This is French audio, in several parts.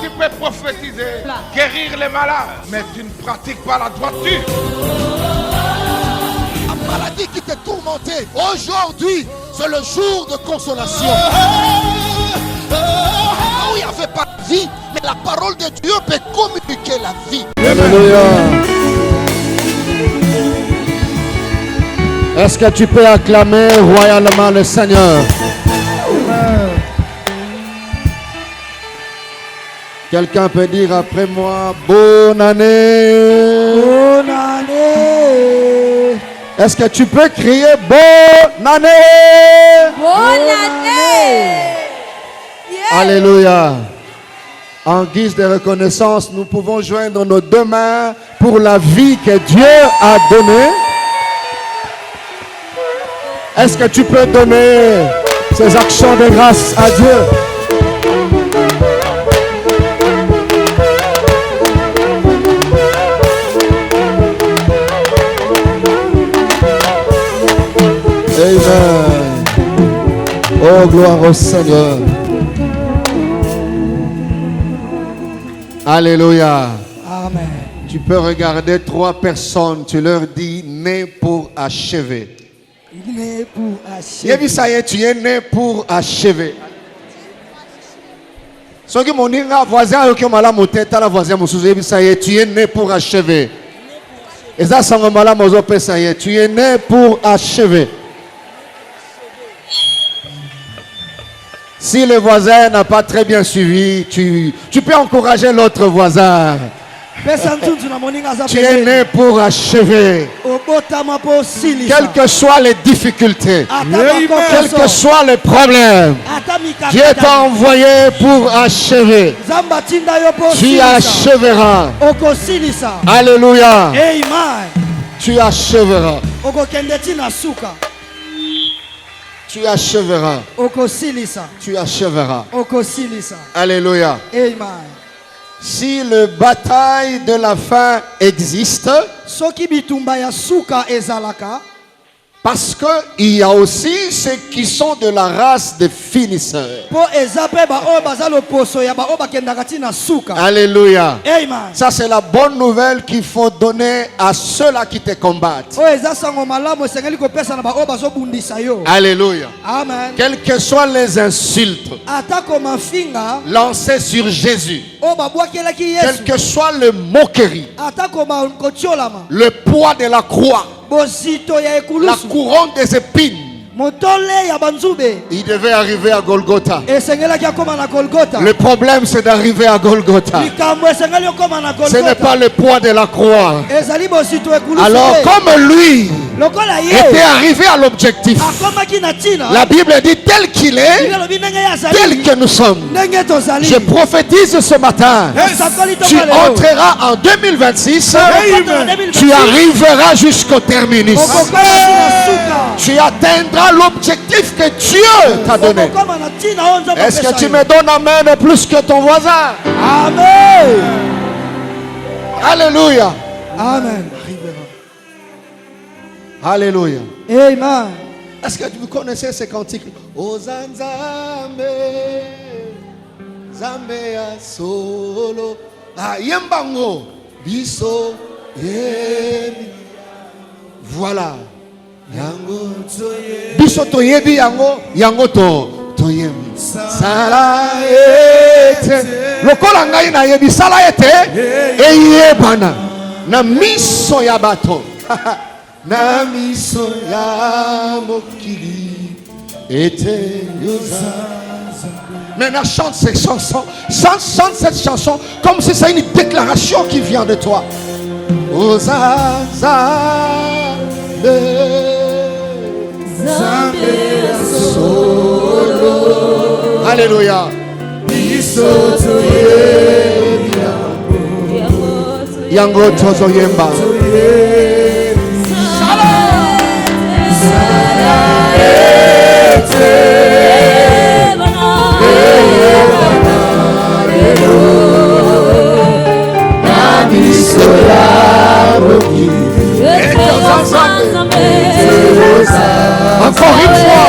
tu peux prophétiser, guérir les malades, mais tu ne pratiques pas la droiture. La maladie qui te tourmentait, aujourd'hui, c'est le jour de consolation. Où il n'y avait pas de vie, mais la parole de Dieu peut communiquer la vie. Alléluia. Est-ce que tu peux acclamer royalement le Seigneur? Quelqu'un peut dire après moi, bonne année. Bonne année. Est-ce que tu peux crier bonne année? Bonne année. Yeah. Alléluia. En guise de reconnaissance, nous pouvons joindre nos deux mains pour la vie que Dieu a donnée. Est-ce que tu peux donner ces actions de grâce à Dieu? Amen. Oh, gloire au Seigneur. Alléluia. Amen. Tu peux regarder 3 personnes, tu leur dis né pour achever. Né pour achever. Yebi ça y est, tu es né pour achever. Ceux qui m'ont dit voisin qui mala moteta la voisin musuzu yebi ça y est, tu es né pour achever. Et ça ça mala mozo pe ça y est, tu es né pour achever. Si le voisin n'a pas très bien suivi, tu peux encourager l'autre voisin. Tu es né pour achever. Quelles que soient les difficultés, quels que soient les problèmes, Dieu t'a envoyé pour achever. Tu acheveras. Alléluia. Tu acheveras. Tu acheveras. Tu acheveras. Alléluia. Amen. Si le bataille de la fin existe, parce qu'il y a aussi ceux qui sont de la race des finisseurs. Alléluia. Amen. Ça c'est la bonne nouvelle qu'il faut donner à ceux-là qui te combattent. Alléluia. Amen. Quelles que soient les insultes lancées sur Jésus, quelle que soit le moquerie, le poids de la croix, la couronne des épines, il devait arriver à Golgotha. Le problème c'est d'arriver à Golgotha. Ce n'est pas le poids de la croix. Alors comme lui était arrivé à l'objectif, la Bible dit tel qu'il est, tel que nous sommes. Je prophétise ce matin, tu entreras en 2026, tu arriveras jusqu'au terminus. Tu atteindras l'objectif que Dieu t'a donné. Est-ce que tu me donnes amen plus que ton voisin? Amen. Alléluia. Amen. Alléluia. Amen. Est-ce que vous connaissez ces cantiques? Ozanzambe, Zambea solo, Yembango, Biso, Yebi. Voilà. Biso toyebi yango toyebi. Sala ete. Lokola ngai na yebi sala ete. Eyebana. Na miso ya bato. Na miso ya mokili. Ete yoza. Maintenant chante cette chanson. Chante cette chanson comme si c'est une déclaration qui vient de toi. Ozaza. Alléluia. Yango tozo yemba. Encore une fois.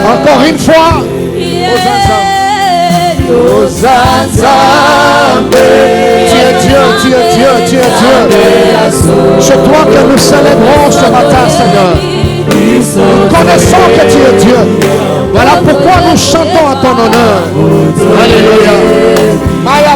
Encore une fois. Tu es Dieu, tu es Dieu, tu es Dieu. C'est toi que nous célébrons ce matin, Seigneur. Connaissons que tu es Dieu. Voilà pourquoi nous chantons à ton honneur. Alléluia. Maya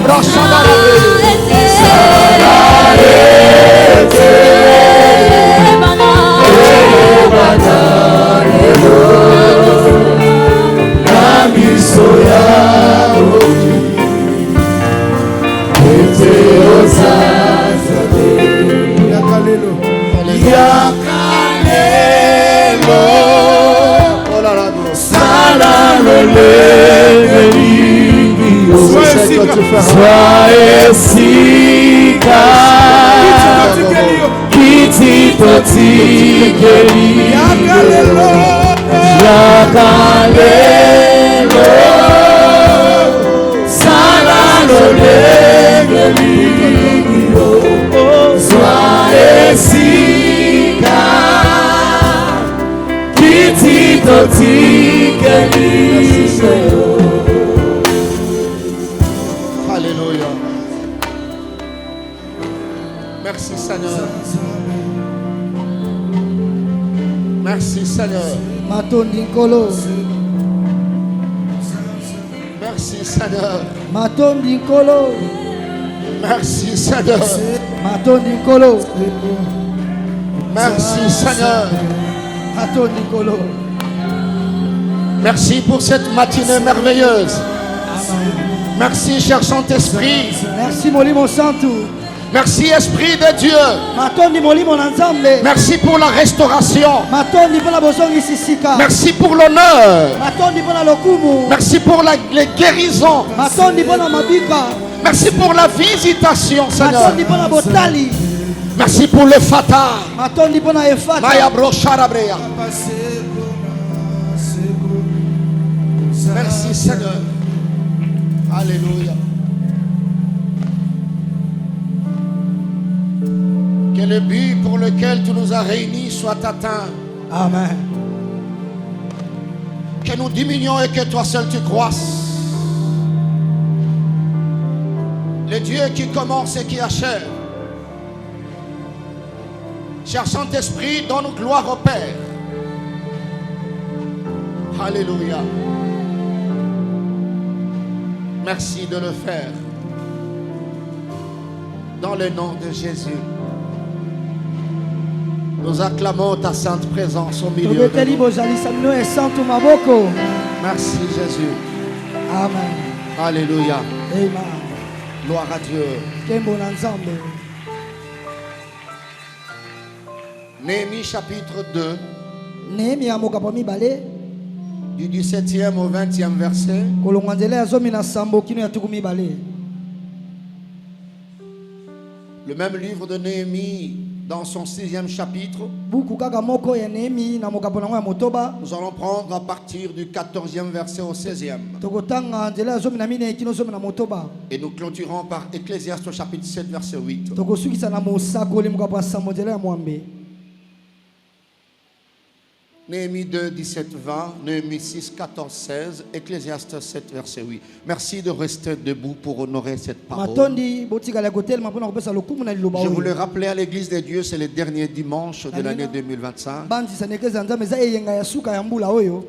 Alléluia. Merci Seigneur. Merci Seigneur. Merci Seigneur. Merci Seigneur. Merci Seigneur. Merci pour cette matinée merveilleuse. Merci cher Saint-Esprit. Merci Molimo Santo. Merci Esprit de Dieu. Merci pour la restauration. Merci pour l'honneur. Merci pour les guérisons. Merci pour la visitation, Seigneur. Merci pour le Fata. Merci Seigneur. Alléluia. Que le but pour lequel tu nous as réunis soit atteint. Amen. Que nous diminuions et que toi seul tu croisses. Le Dieu qui commence et qui achève. Cher Saint-Esprit, donne gloire au Père. Alléluia. Merci de le faire. Dans le nom de Jésus. Nous acclamons ta sainte présence au milieu de nous. Merci Jésus. Amen. Alléluia. Amen. Gloire à Dieu. Néhémie chapitre 2. Du 17e au 20e verset. Le même livre de Néhémie dans son 6e chapitre. Nous allons prendre à partir du 14e verset au 16e. Et nous clôturons par Ecclésiaste chapitre 7 verset 8. Néhémie 2, 17, 20, Néhémie 6, 14, 16, Ecclésiaste 7, verset 8. Merci de rester debout pour honorer cette parole. Je voulais rappeler à l'Église de Dieu, c'est le dernier dimanche de l'année 2025.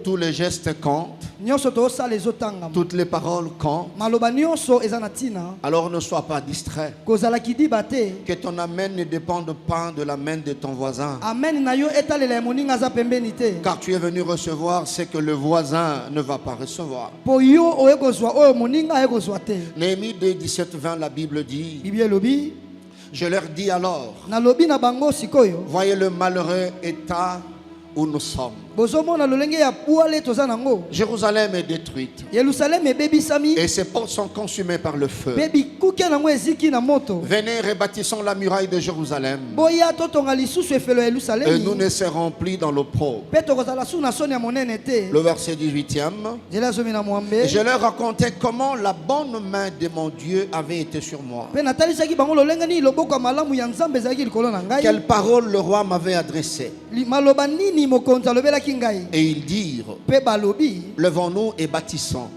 Tous les gestes comptent. Toutes les paroles comptent. Alors ne sois pas distrait. Que ton amen ne dépende pas de l'amen de ton voisin. Car tu es venu recevoir ce que le voisin ne va pas recevoir. Néhémie 2, 17, 20, la Bible dit: je leur dis alors, voyez le malheureux état où nous sommes. Jérusalem est détruite et ses portes sont consumées par le feu. Venez, rebâtissons la muraille de Jérusalem et nous ne serons plus dans l'opprobre. Le verset 18e. Je leur racontais comment la bonne main de mon Dieu avait été sur moi. Quelle parole le roi m'avait adressée. Et ils dirent, levons-nous et bâtissons.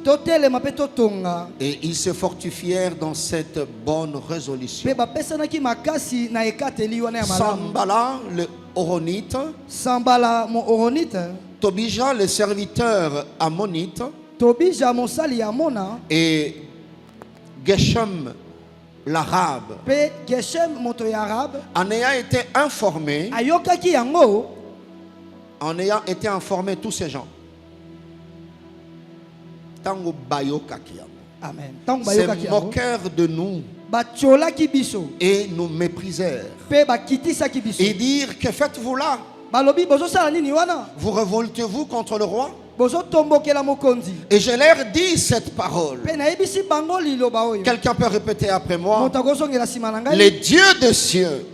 Et ils se fortifièrent dans cette bonne résolution. Sambala le Horonite, Tobija le serviteur ammonite, et Geshem l'arabe, en ayant été informés tous ces gens, se moquèrent de nous et nous méprisèrent et dirent, que faites-vous là? Vous révoltez-vous contre le roi? Et je leur dis cette parole. Quelqu'un peut répéter après moi? Le Dieu des cieux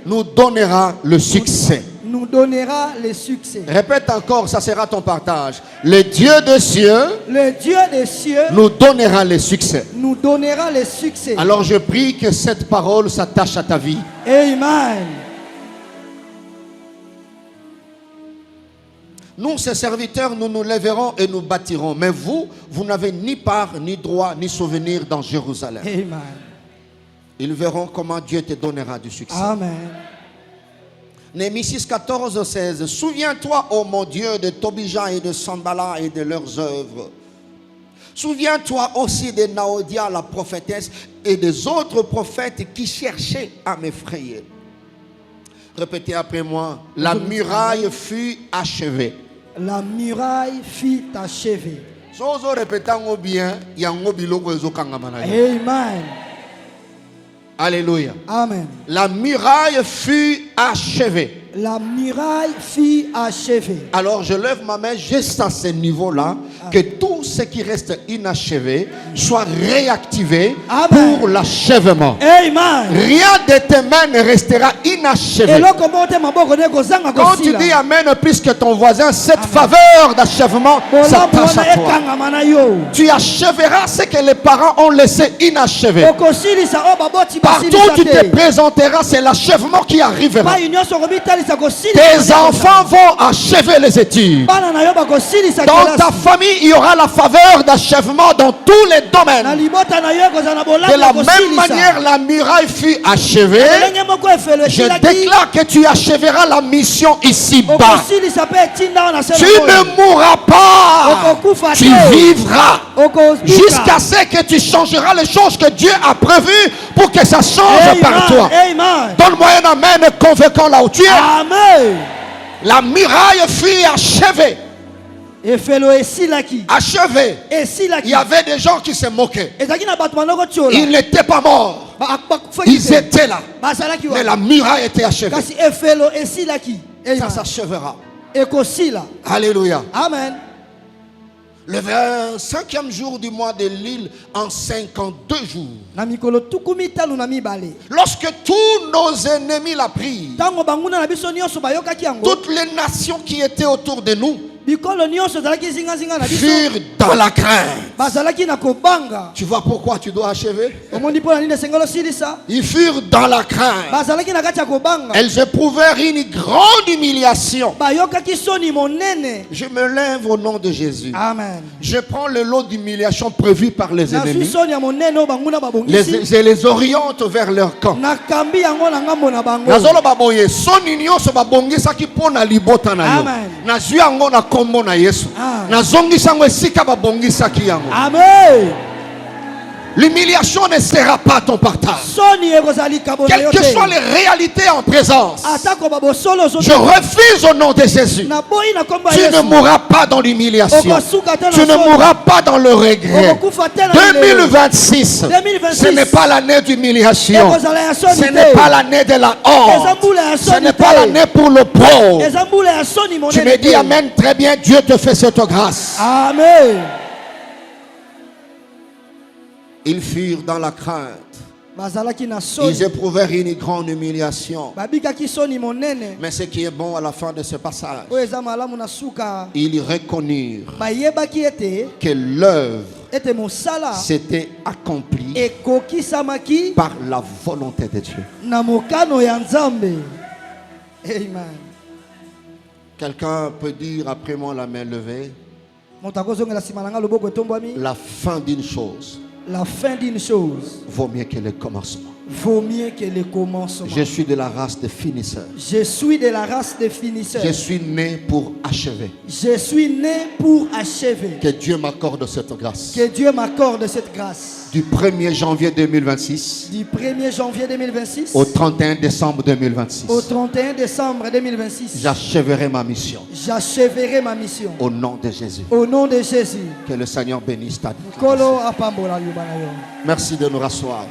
nous donnera le succès. Nous donnera le succès. Répète encore, ça sera ton partage. Le Dieu des cieux nous donnera le succès. Nous donnera le succès. Alors je prie que cette parole s'attache à ta vie. Amen. Nous, ces serviteurs, nous nous lèverons et nous bâtirons. Mais vous, vous n'avez ni part, ni droit, ni souvenir dans Jérusalem. Amen. Ils verront comment Dieu te donnera du succès. Amen. Néhémie 6, 14, 16. Souviens-toi, ô mon Dieu, de Tobija et de Sambala et de leurs œuvres. Souviens-toi aussi de Naodia, la prophétesse, et des autres prophètes qui cherchaient à m'effrayer. Répétez après moi. La muraille fut achevée. La muraille fut achevée. Amen. Alléluia. Amen. La muraille fut achevée. La muraille fut achevée. Alors je lève ma main juste à ce niveau-là, que tout ce qui reste inachevé soit réactivé. Amen. Pour l'achèvement. Amen. Rien de tes mains ne restera inachevé. Quand tu dis Amen plus que ton voisin, cette Amen. Faveur d'achèvement s'attache à toi. Tu achèveras ce que les parents ont laissé inachevé. Partout où tu te présenteras, c'est l'achèvement qui arrivera. Tes enfants vont achever les études. Dans ta famille, il y aura la faveur d'achèvement dans tous les domaines. De la même manière, la muraille fut achevée. Je déclare que tu achèveras la mission ici-bas. Tu ne mourras pas. Tu vivras jusqu'à ce que tu changeras les choses que Dieu a prévues pour que ça change par toi. Donne-moi un amen convaincant là où tu es. Amen. La muraille fut achevée. Achevée. Il y avait des gens qui se moquaient. Ils n'étaient pas morts. Ils étaient là. Mais la muraille était achevée. Ça s'achèvera. Alléluia. Amen. Le 25e jour du mois de l'île, en 52 jours, lorsque tous nos ennemis la prirent, toutes les nations qui étaient autour de nous furent dans la crainte. Tu vois pourquoi tu dois achever? Ils furent dans la crainte. Elles éprouvèrent une grande humiliation. Je me lève au nom de Jésus. Amen. Je prends le lot d'humiliation prévu par les ennemis. Je les oriente vers leur camp. Amen. L'humiliation ne sera pas ton partage. Quelles que soient les réalités en présence, je refuse au nom de Jésus. Tu ne mourras pas dans l'humiliation. Tu ne mourras pas dans le regret. 2026, ce n'est pas l'année d'humiliation. Ce n'est pas l'année de la honte. Ce n'est pas l'année pour le pauvre. Tu me dis Amen, très bien, Dieu te fait cette grâce. Amen. Ils furent dans la crainte. Ils éprouvèrent une grande humiliation. Mais ce qui est bon à la fin de ce passage, ils reconnurent que l'œuvre s'était accomplie par la volonté de Dieu. Amen. Quelqu'un peut dire après moi la main levée. La fin d'une chose. La fin d'une chose vaut mieux que le commencement. Vaut mieux que le commencement. Je suis de la race des finisseurs. Je suis de la race des finisseurs. Je suis né pour achever. Je suis né pour achever. Que Dieu m'accorde cette grâce. Que Dieu m'accorde cette grâce. Du 1er janvier 2026. Du 1er janvier 2026. Au 31 décembre 2026. Au 31 décembre 2026. J'achèverai ma mission. J'achèverai ma mission. Au nom de Jésus. Au nom de Jésus. Que le Seigneur bénisse ta vie. Merci de nous rasseoir.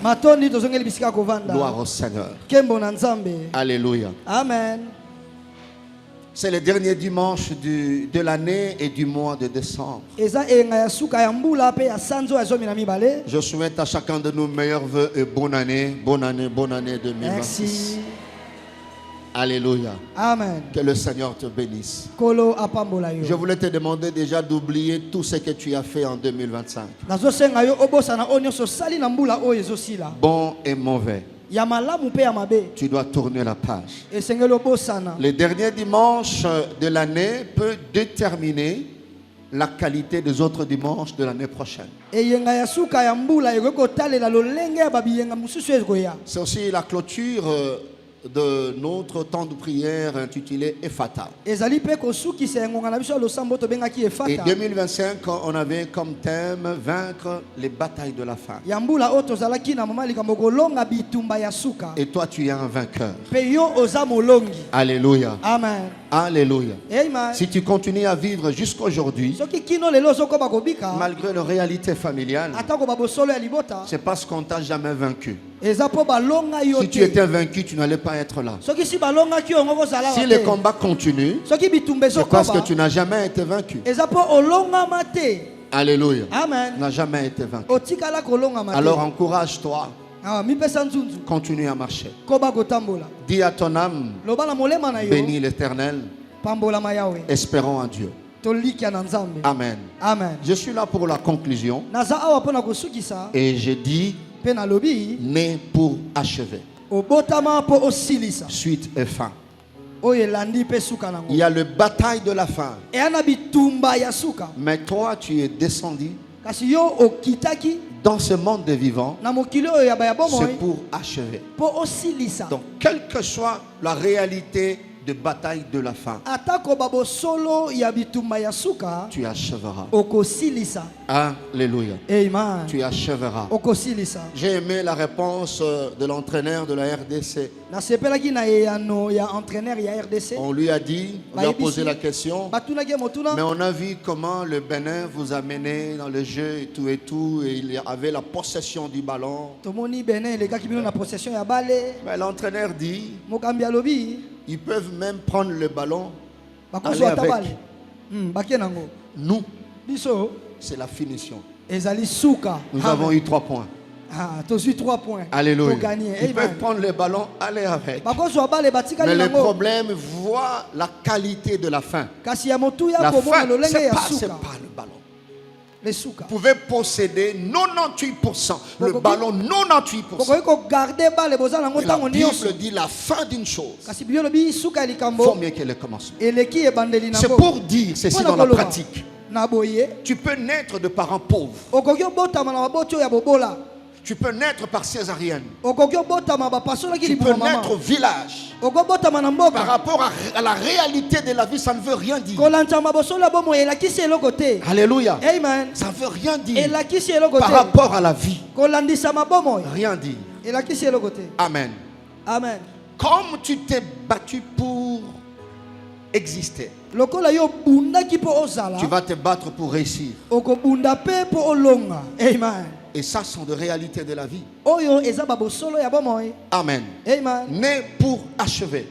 Gloire au Seigneur. Alléluia. Amen. C'est le dernier dimanche de l'année et du mois de décembre. Je souhaite à chacun de nous meilleurs vœux et bonne année 2026. Merci. Alléluia. Amen. Que le Seigneur te bénisse. Je voulais te demander déjà d'oublier tout ce que tu as fait en 2025. Bon et mauvais. Tu dois tourner la page. Le dernier dimanche de l'année peut déterminer la qualité des autres dimanches de l'année prochaine. C'est aussi la clôture de notre temps de prière intitulé Ephata. Et 2025, on avait comme thème vaincre les batailles de la faim. Et toi, tu es un vainqueur. Alléluia. Amen. Alléluia. Amen. Si tu continues à vivre jusqu'aujourd'hui, malgré la réalité familiale, c'est parce qu'on t'a jamais vaincu. Si tu étais vaincu, tu n'allais pas être là. Si le combat continue, c'est parce que tu n'as jamais été vaincu. Alléluia. Amen. Tu n'as jamais été vaincu. Alors encourage-toi. Continue à marcher. Dis à ton âme, bénis l'Éternel. Espérons en Dieu. Amen. Amen. Je suis là pour la conclusion. Et je dis, né pour achever. Suite et fin. Il y a le bataille de la fin. Mais toi, tu es descendu dans ce monde des vivants. C'est pour achever. Donc, quelle que soit la réalité de bataille de la fin, tu achèveras. Alléluia. Amen. Tu achèveras. J'ai aimé la réponse de l'entraîneur de la RDC. On lui a dit, on lui a posé la question, mais on a vu comment le Bénin vous a mené dans le jeu et tout, et il avait la possession du ballon. Mais l'entraîneur dit, ils peuvent même prendre le ballon, aller avec. Nous, c'est la finition. Nous avons eu 3 points. Alléluia. Ils peuvent prendre le ballon, aller avec. Mais le problème, voit la qualité de la fin. La fin, c'est pas le ballon. Vous pouvez posséder 98%. Le ballon, 98%. La Bible dit la fin d'une chose vaut mieux que le commencement. C'est pour dire ceci dans la pratique. Tu peux naître de parents pauvres. Tu peux naître par césarienne. Tu peux naître au village. Par rapport à la réalité de la vie, ça ne veut rien dire. Alléluia. Amen. Ça ne veut rien dire. Par rapport à la vie. Rien dire. Amen. Amen. Comme tu t'es battu pour exister, tu vas te battre pour réussir. Amen. Et ça sont des réalités de la vie. Amen. Né pour achever.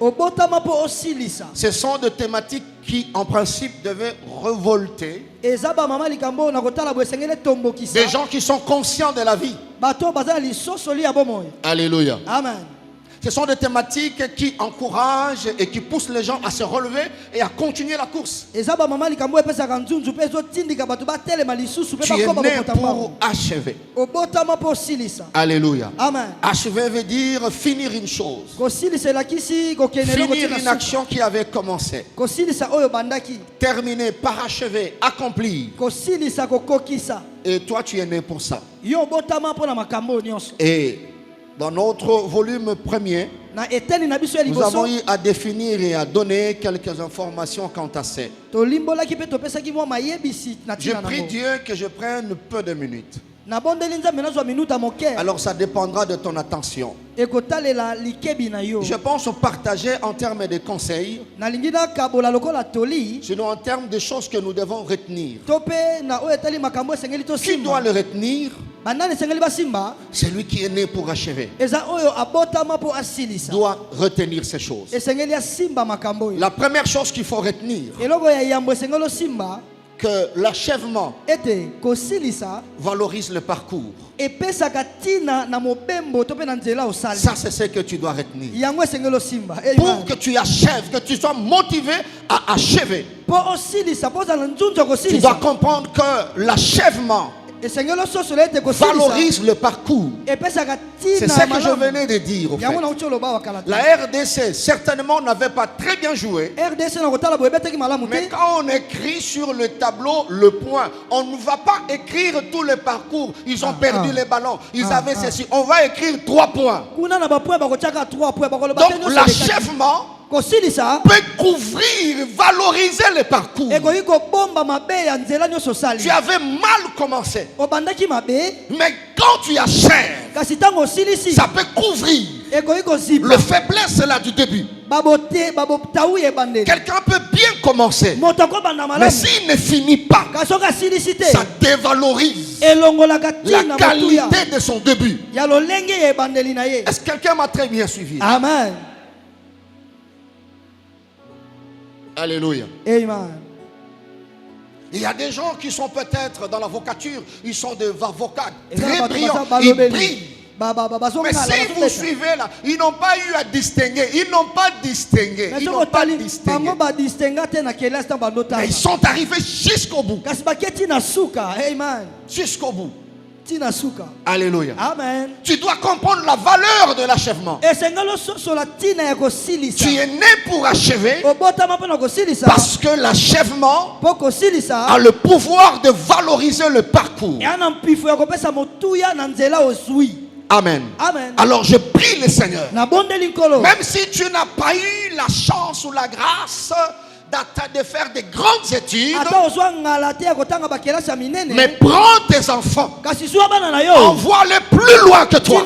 Ce sont des thématiques qui, en principe, devaient révolter des gens qui sont conscients de la vie. Alléluia. Amen. Ce sont des thématiques qui encouragent et qui poussent les gens à se relever et à continuer la course. Tu es né pour achever. Alléluia. Amen. Achever veut dire finir une chose. Finir une action qui avait commencé. Terminer, parachever, accomplir. Et toi, tu es né pour ça. Et dans notre volume premier, nous avons eu à définir et à donner quelques informations quant à ça. Je prie Dieu que je prenne peu de minutes. Alors ça dépendra de ton attention. Je pense partager en termes de conseils, sinon en termes de choses que nous devons retenir. Qui doit le retenir? Celui qui est né pour achever doit retenir ces choses. La première chose qu'il faut retenir, que l'achèvement valorise le parcours. Ça, c'est ce que tu dois retenir. Pour que tu achèves, que tu sois motivé à achever, tu dois comprendre que l'achèvement valorise le parcours. C'est ce que je venais de dire. Au fait. La RDC certainement n'avait pas très bien joué. Mais quand on écrit sur le tableau le point, on ne va pas écrire tout le parcours. Ils ont perdu les ballons. Ils avaient ceci. On va écrire 3 points. Donc l'achèvement peut couvrir, valoriser le parcours. Tu avais mal commencé, mais quand tu achèves, ça peut couvrir le faiblesse là du début. Quelqu'un peut bien commencer, mais s'il ne finit pas, ça dévalorise la qualité de son début. Est-ce que quelqu'un m'a très bien suivi? Amen. Alléluia. Amen. Il y a des gens qui sont peut-être dans l'avocature, ils sont des avocats très brillants, ils brillent. Mais si vous suivez là, ils n'ont pas eu à distinguer, ils n'ont pas distingué, ils n'ont pas distingué. Mais ils sont arrivés jusqu'au bout. Jusqu'au bout. Alléluia. Amen. Tu dois comprendre la valeur de l'achèvement. Tu es né pour achever parce que l'achèvement a le pouvoir de valoriser le parcours. Amen. Amen. Alors je prie le Seigneur, même si tu n'as pas eu la chance ou la grâce de faire des grandes études, mais prends tes enfants, envoie-les plus loin que toi.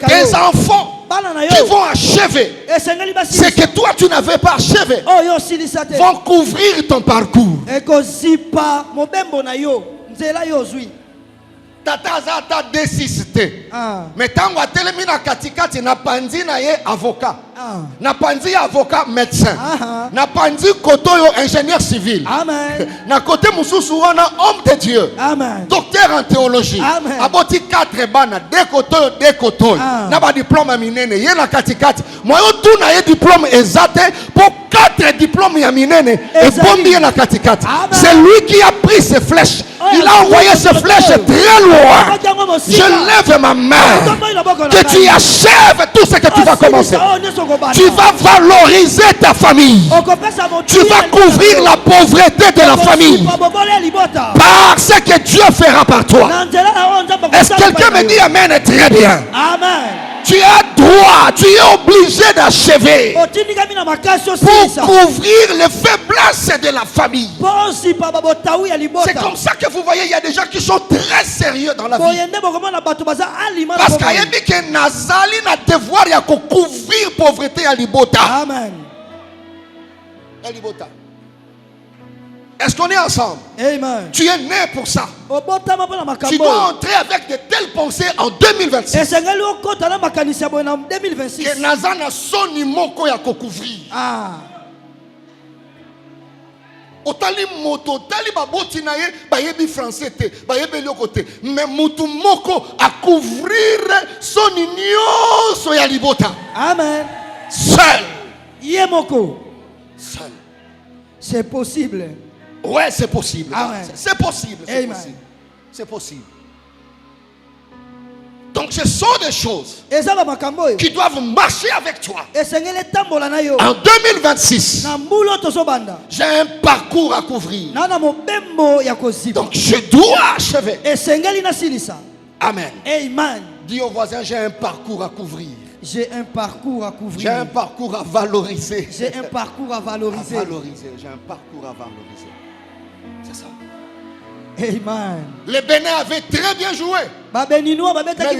Tes enfants qui vont achever ce que toi tu n'avais pas achevé vont couvrir ton parcours. Tata zata desisté. Mais tango atelemi na katikati na panzi na ye avocat. Na panzi avocat médecin. Na panzi kotoyo ingénieur civil. Amen. Na côté mususu wana homme de Dieu. Amen. Docteur en théologie. Amen. Aboti 4 bana de kotoyo. Na ba diplôme minene ye na katikati. Moyo tu na ye diplôme exact pour 4 diplômes ya minene et bombi na katikati. C'est lui qui a pris ses flèches. Il a envoyé ses flèches très loin. Je lève ma main. Que tu achèves tout ce que tu vas commencer. Tu vas valoriser ta famille. Tu vas couvrir la pauvreté de la famille par ce que Dieu fera par toi. Est-ce que quelqu'un me dit Amen? Très bien. Amen. Tu as droit, tu es obligé d'achever pour couvrir les faiblesses de la famille. C'est comme ça que vous voyez, il y a des gens qui sont très sérieux dans la vie. Parce qu'il y a des nazali na devoir ya couvrir pauvreté à libota. Amen. Est-ce qu'on est ensemble? Amen. Tu es né pour ça. Tu dois entrer avec de telles pensées en 2026. Que nazana soni moko ya couvrir. Otali moto, tali baboti na ye, bayebi français te, bayebi lioko te. Mais mutu moko a couvrir son union so ya libota. Amen. Seul. Yemoko. Seul. C'est possible. Ouais, c'est possible. Amen. C'est possible. C'est Amen. possible. C'est possible. Donc ce sont des choses qui doivent marcher avec toi. En 2026, j'ai un parcours à couvrir. Donc je dois achever. Amen. Amen. Dis au voisin, j'ai un parcours à couvrir. J'ai un parcours à couvrir. J'ai un parcours à valoriser. J'ai un parcours à valoriser. J'ai un parcours à valoriser. C'est ça. Amen. Les Bénins avaient très bien joué. Mais leur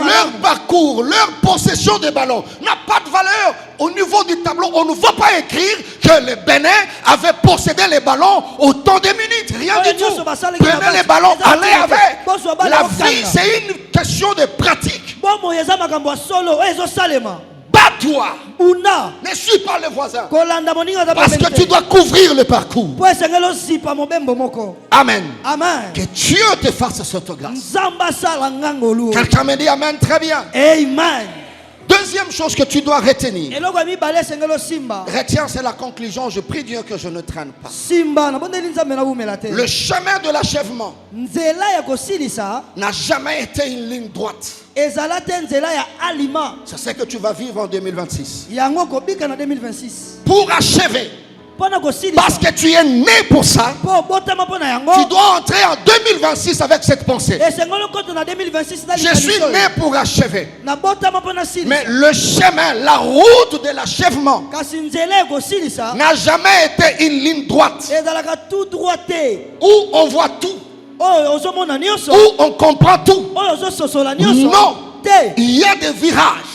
leur parcours, leur possession de ballon n'a pas de valeur. Au niveau du tableau, on ne va pas écrire que les Bénins avaient possédé les ballons autant de minutes. Rien du tout. Prenez les ballons, allez avec. La vie, c'est une question de pratique. Bats-toi. Ne suis pas le voisin. Parce que tu dois couvrir le parcours. Amen. Amen. Que Dieu te fasse cette grâce. Quelqu'un me dit Amen, très bien. Amen. Deuxième chose que tu dois retenir. Retiens, c'est la conclusion. Je prie Dieu que je ne traîne pas. Le chemin de l'achèvement n'a jamais été une ligne droite. C'est ce que tu vas vivre en 2026. Pour achever, parce que tu es né pour ça, tu dois entrer en 2026 avec cette pensée. Je suis né pour achever. Mais le chemin, la route de l'achèvement n'a jamais été une ligne droite où on voit tout, où on comprend tout. Non, il y a des virages.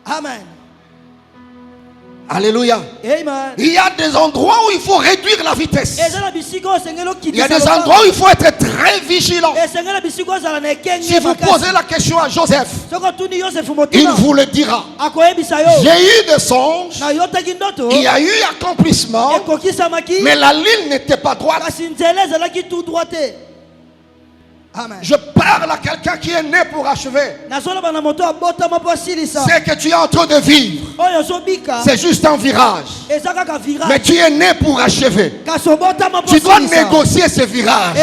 Amen. Alléluia. Amen. Il y a des endroits où il faut réduire la vitesse. Il y a des endroits où il faut être très vigilant. Si vous posez la question à Joseph, il vous le dira. J'ai eu des songes, il y a eu accomplissement, mais la ligne n'était pas droite. Amen. Je parle à quelqu'un qui est né pour achever. C'est que tu es en train de vivre. C'est juste un virage. Mais tu es né pour achever. Tu dois négocier ce virage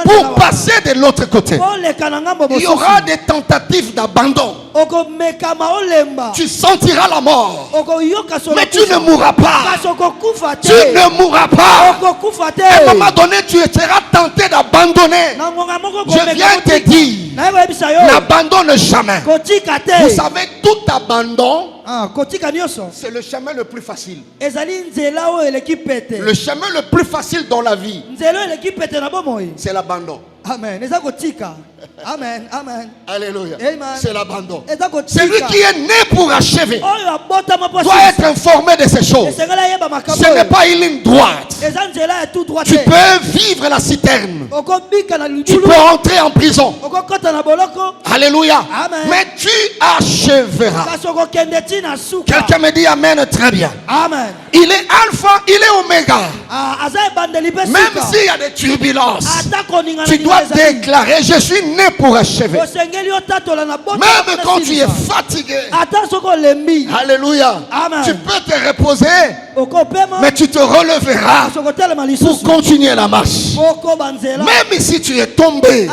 pour passer de l'autre côté. Il y aura des tentatives d'abandon. Tu sentiras la mort, mais tu ne mourras pas. Tu ne mourras pas. À un moment donné, tu seras tenté d'abandonner. Je viens te dire, n'abandonne jamais. Vous savez, tout abandon, c'est le chemin le plus facile. Le chemin le plus facile dans la vie, c'est l'abandon. Amen. Amen. Amen. Alléluia. C'est l'abandon. Celui qui est né pour achever doit être informé de ces choses. Ce n'est pas une ligne droite. Tu peux vivre la citerne. Tu peux entrer en prison. Alléluia. Amen. Mais tu acheveras. Quelqu'un me dit Amen, très bien. Amen. Il est alpha, il est oméga. Même s'il y a des turbulences, tu dois déclarer, je suis né pour achever. Même quand tu es fatigué, alléluia, Amen. tu peux te reposer, mais tu te releveras pour continuer la marche. Même si tu es tombé,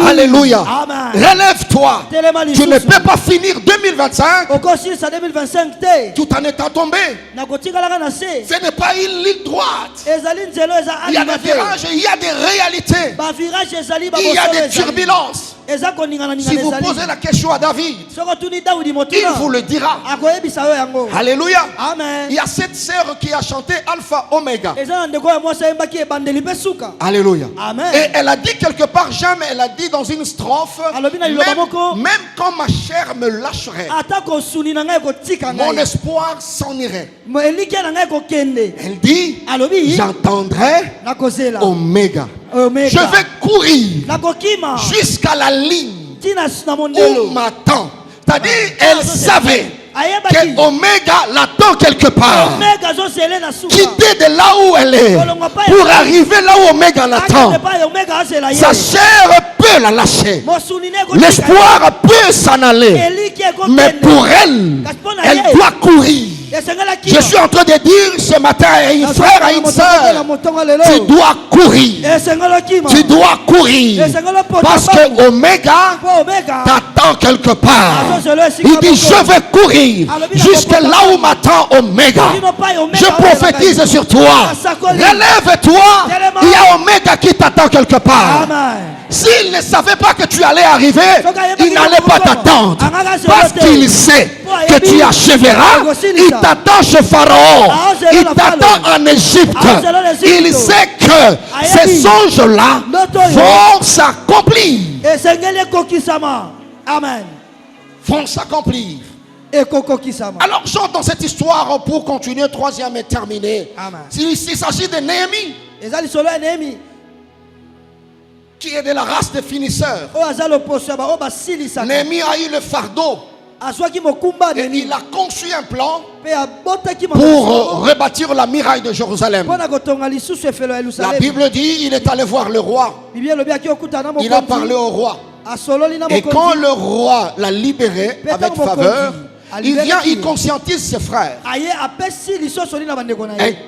alléluia, relève-toi. Tu ne peux pas finir 2025 tout en étant tombé. Ce n'est pas une ligne droite. Il y a des virages, il y a des réalités, il y a des turbulences. Si vous posez la question à David, il vous le dira. Alléluia. Amen. Il y a cette sœur qui a chanté Alpha Omega. Alléluia. Amen. Et elle a dit quelque part, jamais, elle a dit dans une strophe, même quand ma chair me lâcherait, mon espoir s'en irait. Elle dit, j'entendrai Omega. Je vais courir jusqu'à la ligne où m'attend. C'est-à-dire, elle savait que Oméga l'attend quelque part. Quitter de là où elle est pour arriver là où Oméga l'attend. Sa chair peut la lâcher. L'espoir peut s'en aller. Mais pour elle, elle doit courir. Je suis en train de dire ce matin à un frère, à une soeur, tu dois courir. Tu dois courir. Parce que Oméga t'attend quelque part. Il dit, je vais courir jusqu'à là où m'attend Oméga. Je prophétise sur toi. Relève-toi. Il y a Oméga qui t'attend quelque part. S'il ne savait pas que tu allais arriver, il n'allait pas t'attendre. Parce qu'il sait que tu achèveras. Il t'attend chez Pharaon. Il t'attend en Égypte. Il sait que ces songes-là vont s'accomplir. Amen. Vont s'accomplir. Alors j'entends cette histoire pour continuer, troisième et terminer. Il s'agit de Néhémie, qui est de la race des finisseurs. Néhémie a eu le fardeau. Et il a conçu un plan pour rebâtir la muraille de Jérusalem. La Bible dit il est allé voir le roi. Il a parlé au roi. Et quand le roi l'a libéré avec faveur, il vient, il conscientise ses frères. Un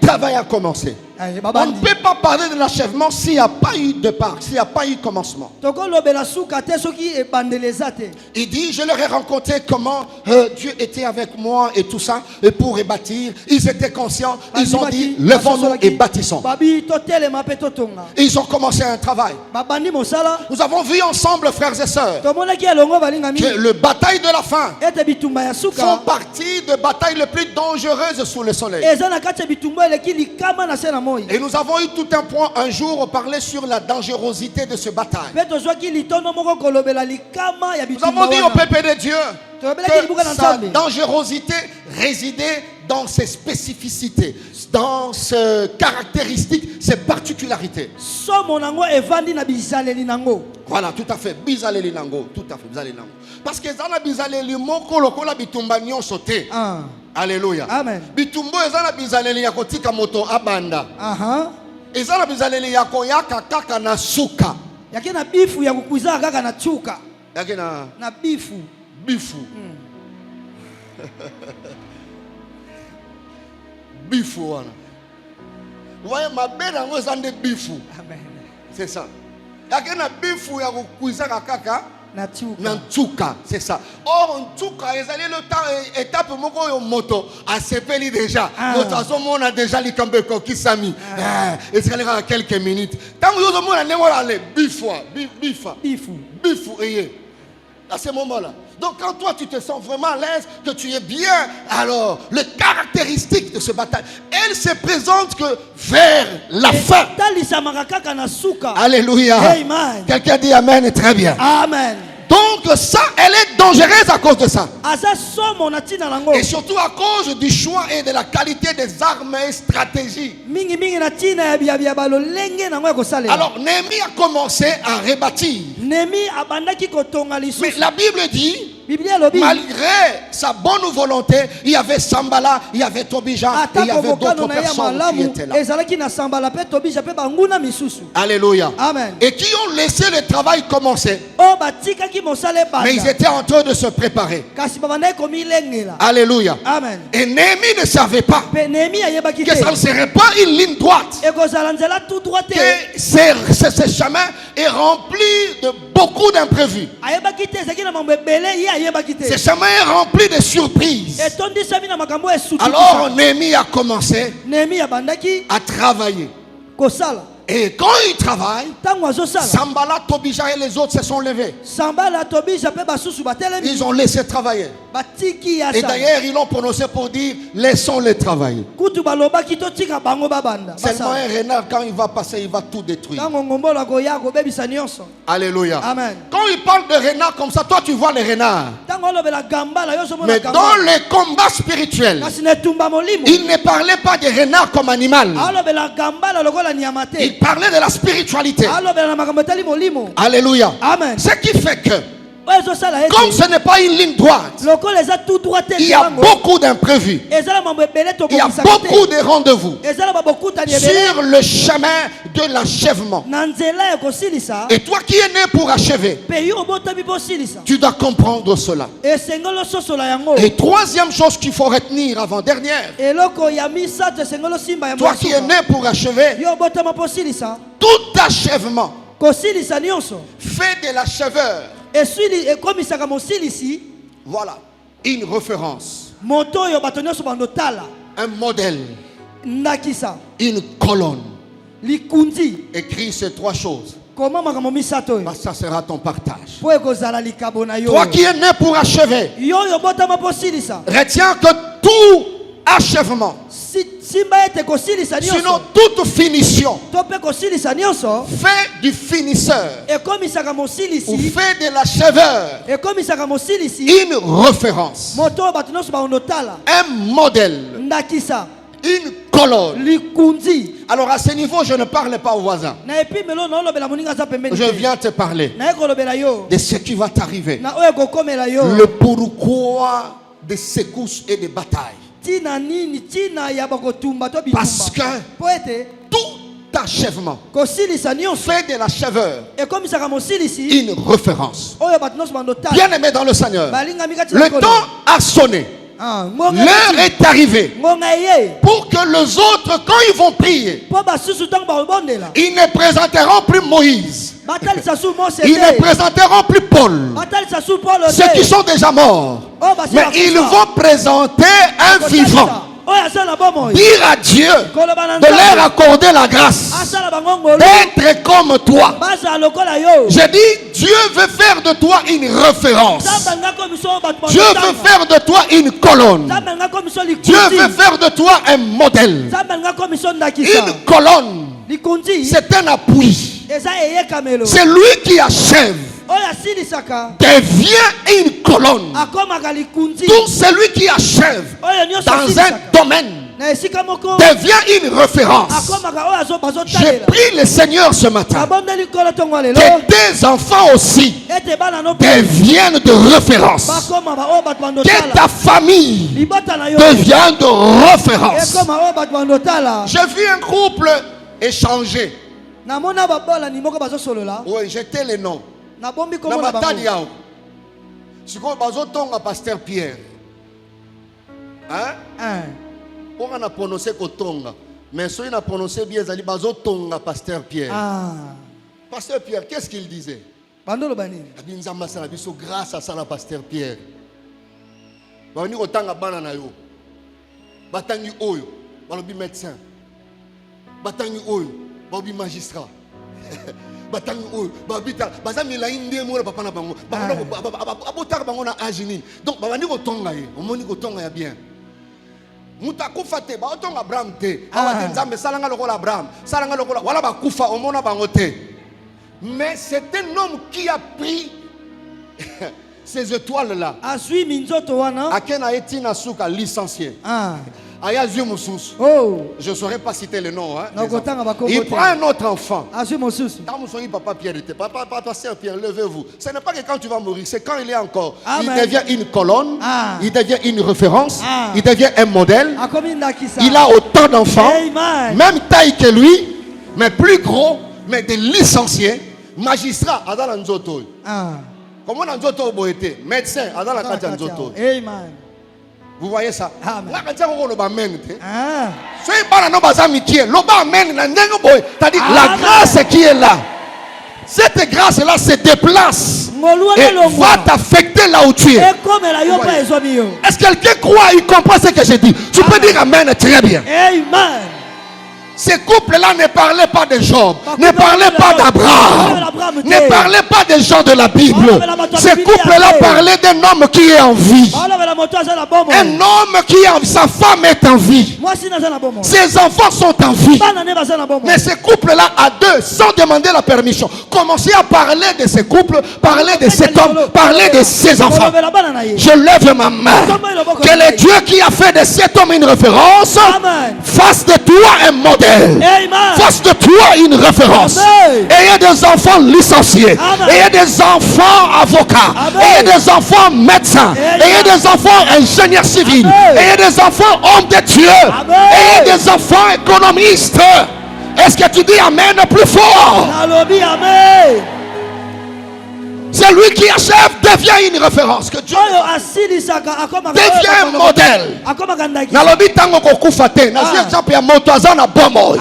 travail a commencé. On ne peut pas parler de l'achèvement s'il n'y a pas eu de part, s'il n'y a pas eu commencement. Il dit, je leur ai rencontré comment Dieu était avec moi et tout ça, et pour rebâtir. Ils étaient conscients, ils ont dit, levons-nous et bâtissons. Ils ont commencé un travail. Nous avons vu ensemble, frères et sœurs, que le bataille de la fin font partie des batailles les plus dangereuses sous le soleil. Et nous avons eu tout un point un jour parler sur la dangerosité de ce bataille. Nous avons dit au peuple de Dieu que sa dangerosité résidait dans ses spécificités, dans ses caractéristiques, ses particularités. Voilà, tout à fait. Bizaleli nango, tout à fait. Bizaleli nango. Parce que zana bizaleli moko lokola bitumba nyonso te. Alléluia. Amen. Bitumbo ezana bizaleli ya kotika moto abanda. Ezana bizaleli ya koyaka kaka na suka. Yake na bifu ya kukuiza kaka na chuka. Yake na bifu. Bifu. Bifu wana. Voyez ma belle en zande bifu. Amen. C'est ça. Yake na bifu ya kukuiza kaka na chuka, c'est ça. Or chuka ezali le temps étape moko yo moto a sepeli déjà. Notre on a déjà li kambe ko kisami. Et c'est à quelques minutes. Tant yo mona nengo la le bifu à ce moment-là. Donc quand toi tu te sens vraiment à l'aise, que tu es bien, alors les caractéristiques de ce bataille, elle se présente que vers la fin. Alléluia. Quelqu'un dit amen, très bien. Amen. Donc ça, elle est dangereuse à cause de ça. Et surtout à cause du choix et de la qualité des armes et stratégies. Alors Néhémie a commencé à rebâtir. Mais la Bible dit, malgré sa bonne volonté, il y avait Sambala, il y avait Tobija, et il y avait d'autres personnes qui étaient là. Alléluia. Amen. Et qui ont laissé le travail commencer. Mais ils étaient en train de se préparer. Alléluia. Amen. Et Néhémie ne savait pas que ça ne serait pas une ligne droite. Que ce chemin est rempli de beaucoup d'imprévus. Ce chemin est rempli de surprises. Alors Néhémie a commencé à travailler. Et quand il travaille, Sambala, Tobija et les autres se sont levés. Ils ont laissé travailler. Et d'ailleurs, ils l'ont prononcé pour dire, laissons-les travailler. Seulement un renard, quand il va passer, il va tout détruire. Alléluia. Amen. Quand il parle de renard comme ça, toi tu vois les renards. Mais dans les combats spirituels, il ne parlait pas de renard comme animal. Il parlait de la spiritualité. Alléluia. Alléluia. Amen. Ce qui fait que Comme ce n'est pas une ligne droite, il y a beaucoup d'imprévus. Il y a beaucoup de rendez-vous sur le chemin de l'achèvement. Et toi qui es né pour achever, tu dois comprendre cela. Et troisième chose qu'il faut retenir avant-dernière, toi qui es né pour achever, tout achèvement fait de l'achèveur, voilà, une référence, un modèle, une colonne. Écris ces trois choses. Ça sera ton partage. Toi qui es né pour achever, retiens que tout achèvement, sinon toute finition, fait du finisseur ou fait de l'achèveur une référence, un modèle, une colonne. Alors à ce niveau, je ne parle pas aux voisins. Je viens te parler de ce qui va t'arriver. Le pourquoi des secousses et des batailles. Parce que tout achèvement fait de l'achèveur une référence. Bien aimé dans le Seigneur, le temps a sonné. L'heure est arrivée pour que les autres, quand ils vont prier, ils ne présenteront plus Moïse, ils ne présenteront plus Paul, ceux qui sont déjà morts, mais ils vont présenter un vivant. Dire à Dieu de leur accorder la grâce d'être comme toi. Je dis, Dieu veut faire de toi une référence. Dieu veut faire de toi une colonne. Dieu veut faire de toi un modèle. Une colonne, c'est un appui. C'est lui qui achève, devient une colonne. Tout celui qui achève dans un domaine devient une référence. J'ai prié le Seigneur ce matin que tes enfants aussi deviennent de référence, que ta famille devienne de référence. J'ai vu un couple échanger. Oui, j'étais les noms. Si on a pasteur Pierre, hein? On a prononcé Kotonga, mais si on a prononcé bien, il a pasteur Pierre. Pasteur Pierre, qu'est-ce qu'il disait? Grâce à ça, la pasteur Pierre. On a autant de banana yo, batangi oyo, balobi médecin, batangi oyo, balobi magistrat. Batangi oyo babita bazamila inde mo papa na bango abotaka bango na agini donc babandi kotonga ye omoni kotonga ya bien mutakufa te ba otonga Abraham te awate nzambe salanga lokola Abraham salanga lokola wala bakufa omona bango te, mais c'est un homme qui a pris ces étoiles là azui minzoto wana akena etina suka licencié je ne saurais pas citer le nom. Hein, il prend un autre enfant. Papa Pierre était. Papa Pasteur Pierre, levez-vous. Ce n'est pas que quand tu vas mourir, c'est quand il est encore. Amen. Il devient une colonne, il devient une référence, il devient un modèle. Il a autant d'enfants, même taille que lui, mais plus gros, mais des licenciés, magistrats. Comment on a été médecin, Amen. Vous voyez ça? La grâce qui est là, cette grâce-là se déplace et va t'affecter là où tu es. Est-ce que quelqu'un croit, il comprend ce que je dis? Tu peux dire Amen très bien. Amen. Ces couples-là ne parlaient pas de Job, ne parlaient pas d'Abraham, ne parlaient pas des gens de la Bible. Ces couples-là parlaient d'un homme qui est en vie. Un homme qui est en vie, sa femme est en vie. Ses enfants sont en vie. Mais ces couples-là, à deux, sans demander la permission, commençaient à parler de ces couples, parler de cet homme, parler de ses enfants. Je lève ma main. Que le Dieu qui a fait de cet homme une référence fasse de toi un modèle. Amen. fasse de toi une référence. Ayez des enfants licenciés. Ayez des enfants avocats. Ayez des enfants médecins. Ayez des enfants ingénieurs civils. Ayez des enfants hommes de Dieu. Ayez des enfants économistes. Est-ce que tu dis Amen plus fort? C'est lui qui achève, devient une référence. Que Dieu devient un modèle. Nalobi tango kokufate. Nazi exemple ya moto azana bomo.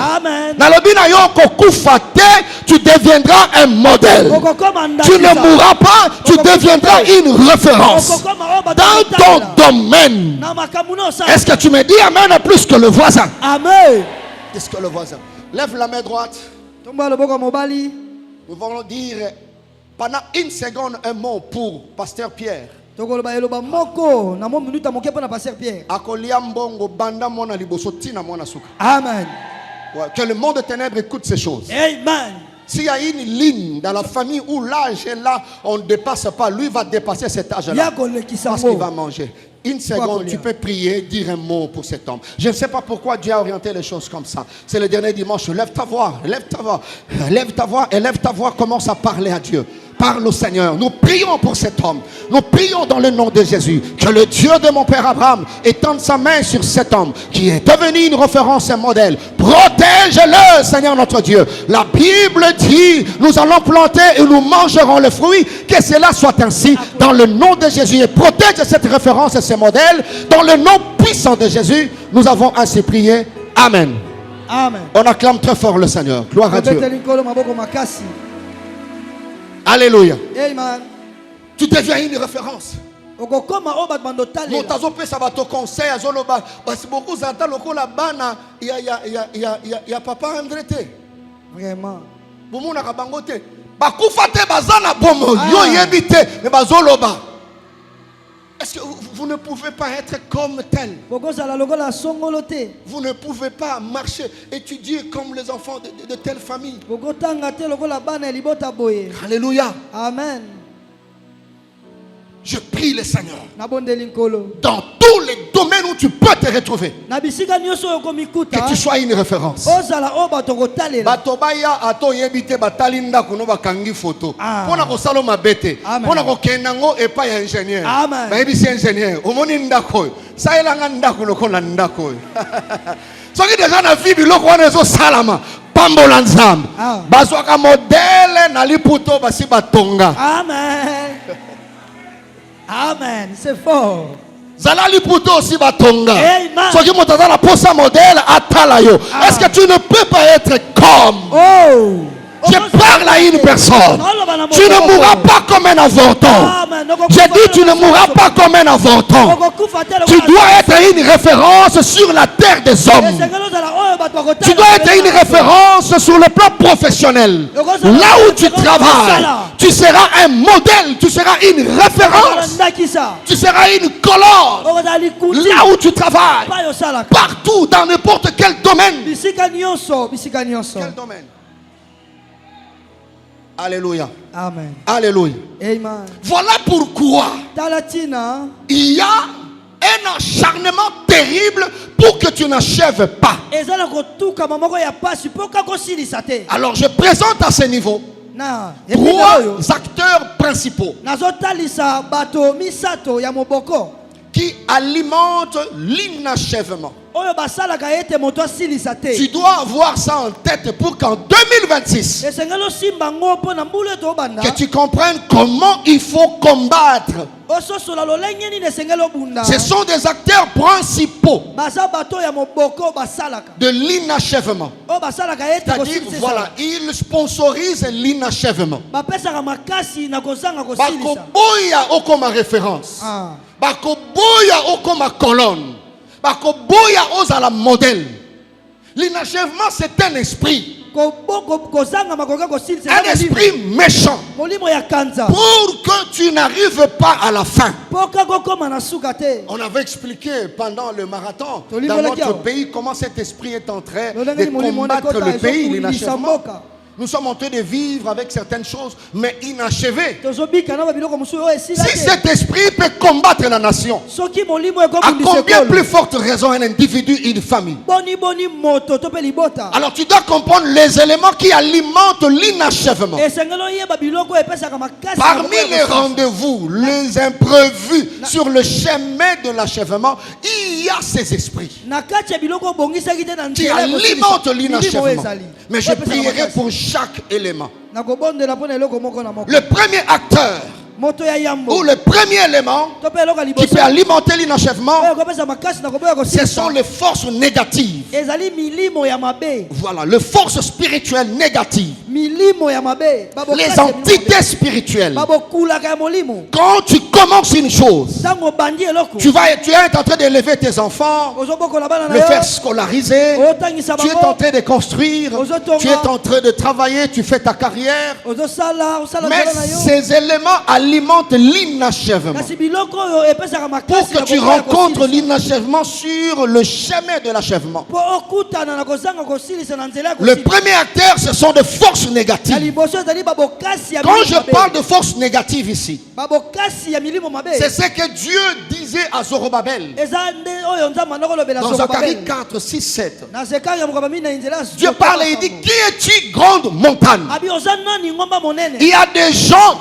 Nalobi na yo kokufate, tu deviendras un modèle. Tu ne mourras pas, tu deviendras une référence dans ton domaine. Est-ce que tu me dis Amen plus que le voisin? Amen. Qu'est-ce que le voisin? Lève la main droite. Nous allons dire pendant une seconde un mot pour Pasteur Pierre. Amen. Que le monde de ténèbres écoute ces choses. Amen. S'il y a une ligne dans la famille où l'âge est là, on ne dépasse pas. Lui va dépasser cet âge-là. Parce qu'il va manger. Une seconde, tu peux prier, dire un mot pour cet homme. Je ne sais pas pourquoi Dieu a orienté les choses comme ça. C'est le dernier dimanche. Lève ta voix, lève ta voix, lève ta voix et lève ta voix. Commence à parler à Dieu. Parle au Seigneur. Nous prions pour cet homme. Nous prions dans le nom de Jésus. Que le Dieu de mon Père Abraham étende sa main sur cet homme qui est devenu une référence, un modèle. Protège-le, Seigneur notre Dieu. La Bible dit, nous allons planter et nous mangerons le fruit. Que cela soit ainsi dans le nom de Jésus. Et protège cette référence et ce modèle. Dans le nom puissant de Jésus, nous avons ainsi prié. Amen. Amen. On acclame très fort le Seigneur. Gloire à Dieu. Alléluia. Amen. Tu deviens une référence. Conseil beaucoup bana ya papa André te. Vraiment. Bazana bomo yo yebite mais bazoloba. Est-ce que vous ne pouvez pas être comme tel? Vous ne pouvez pas marcher, étudier comme les enfants de telle famille. Alléluia. Amen. Je prie le Seigneur. Dans tous les domaines où tu peux te retrouver, que tu sois une référence. Batobaya ato yebite batalinda kuno bakangi photo. Pona ko saloma bete. Pona ko kenango epa ya ingénieur. Ba yebisi ingénieur. Omoni ndako. Sa elanga ndako lokola ndako. Soki déjà na vie biloko wana zo salama. Pambola nzambe. Bazwaka modèle na liputo basi batonga. Amen. Amen, c'est fort. Zalali puto aussi batonga. Soki motazala posa modèle atala yo. Est-ce que tu ne peux pas être comme? Je parle à une personne. Tu ne mourras pas comme un avorton. J'ai dit tu ne mourras pas comme un avorton. Tu dois être une référence sur la terre des hommes. Tu dois être une référence sur le plan professionnel. Là où tu travailles, tu seras un modèle. Tu seras une référence. Tu seras une colonne. Là où tu travailles. Partout, dans n'importe quel domaine. Quel domaine? Alléluia. Amen. Alléluia. Amen. Voilà pourquoi il y a un acharnement terrible pour que tu n'achèves pas. Alors je présente à ce niveau trois acteurs principaux qui alimentent l'inachèvement. Tu dois avoir ça en tête pour qu'en 2026, que tu comprennes comment il faut combattre. Ce sont des acteurs principaux de l'inachèvement. C'est-à-dire, voilà, ils sponsorisent l'inachèvement. Bakoboya okoma référence. Bakoboya okoma colonne. Bakoboya ozala modèle. L'inachèvement, c'est un esprit. Un esprit méchant. Pour que tu n'arrives pas à la fin. On avait expliqué pendant le marathon dans notre pays comment cet esprit est en train de combattre le pays, l'inachèvement. Nous sommes en train de vivre avec certaines choses, mais inachevées. Si cet esprit peut combattre la nation, à combien plus forte raison un individu, une famille? Alors tu dois comprendre les éléments qui alimentent l'inachèvement. Parmi les rendez-vous, les imprévus sur le chemin de l'achèvement, il y a ces esprits qui alimentent l'inachèvement. Mais je prierai pour chaque élément. Le premier acteur ou le premier élément qui peut alimenter l'inachèvement, ce sont les forces négatives. Voilà, les forces spirituelles négatives. Les entités spirituelles. Quand tu commences une chose, tu es en train d'élever tes enfants, les faire scolariser, tu es en train de construire, tu es en train de travailler, tu fais ta carrière. Mais ces éléments alimente l'inachèvement. Pour que tu rencontres l'inachèvement sur le chemin de l'achèvement. Le premier acteur, ce sont des forces négatives. Quand je parle de forces négatives ici, c'est ce que Dieu disait à Zorobabel dans Zacharie 4, 6, 7. Dieu parle et il dit: qui es-tu, grande montagne? Il y a des gens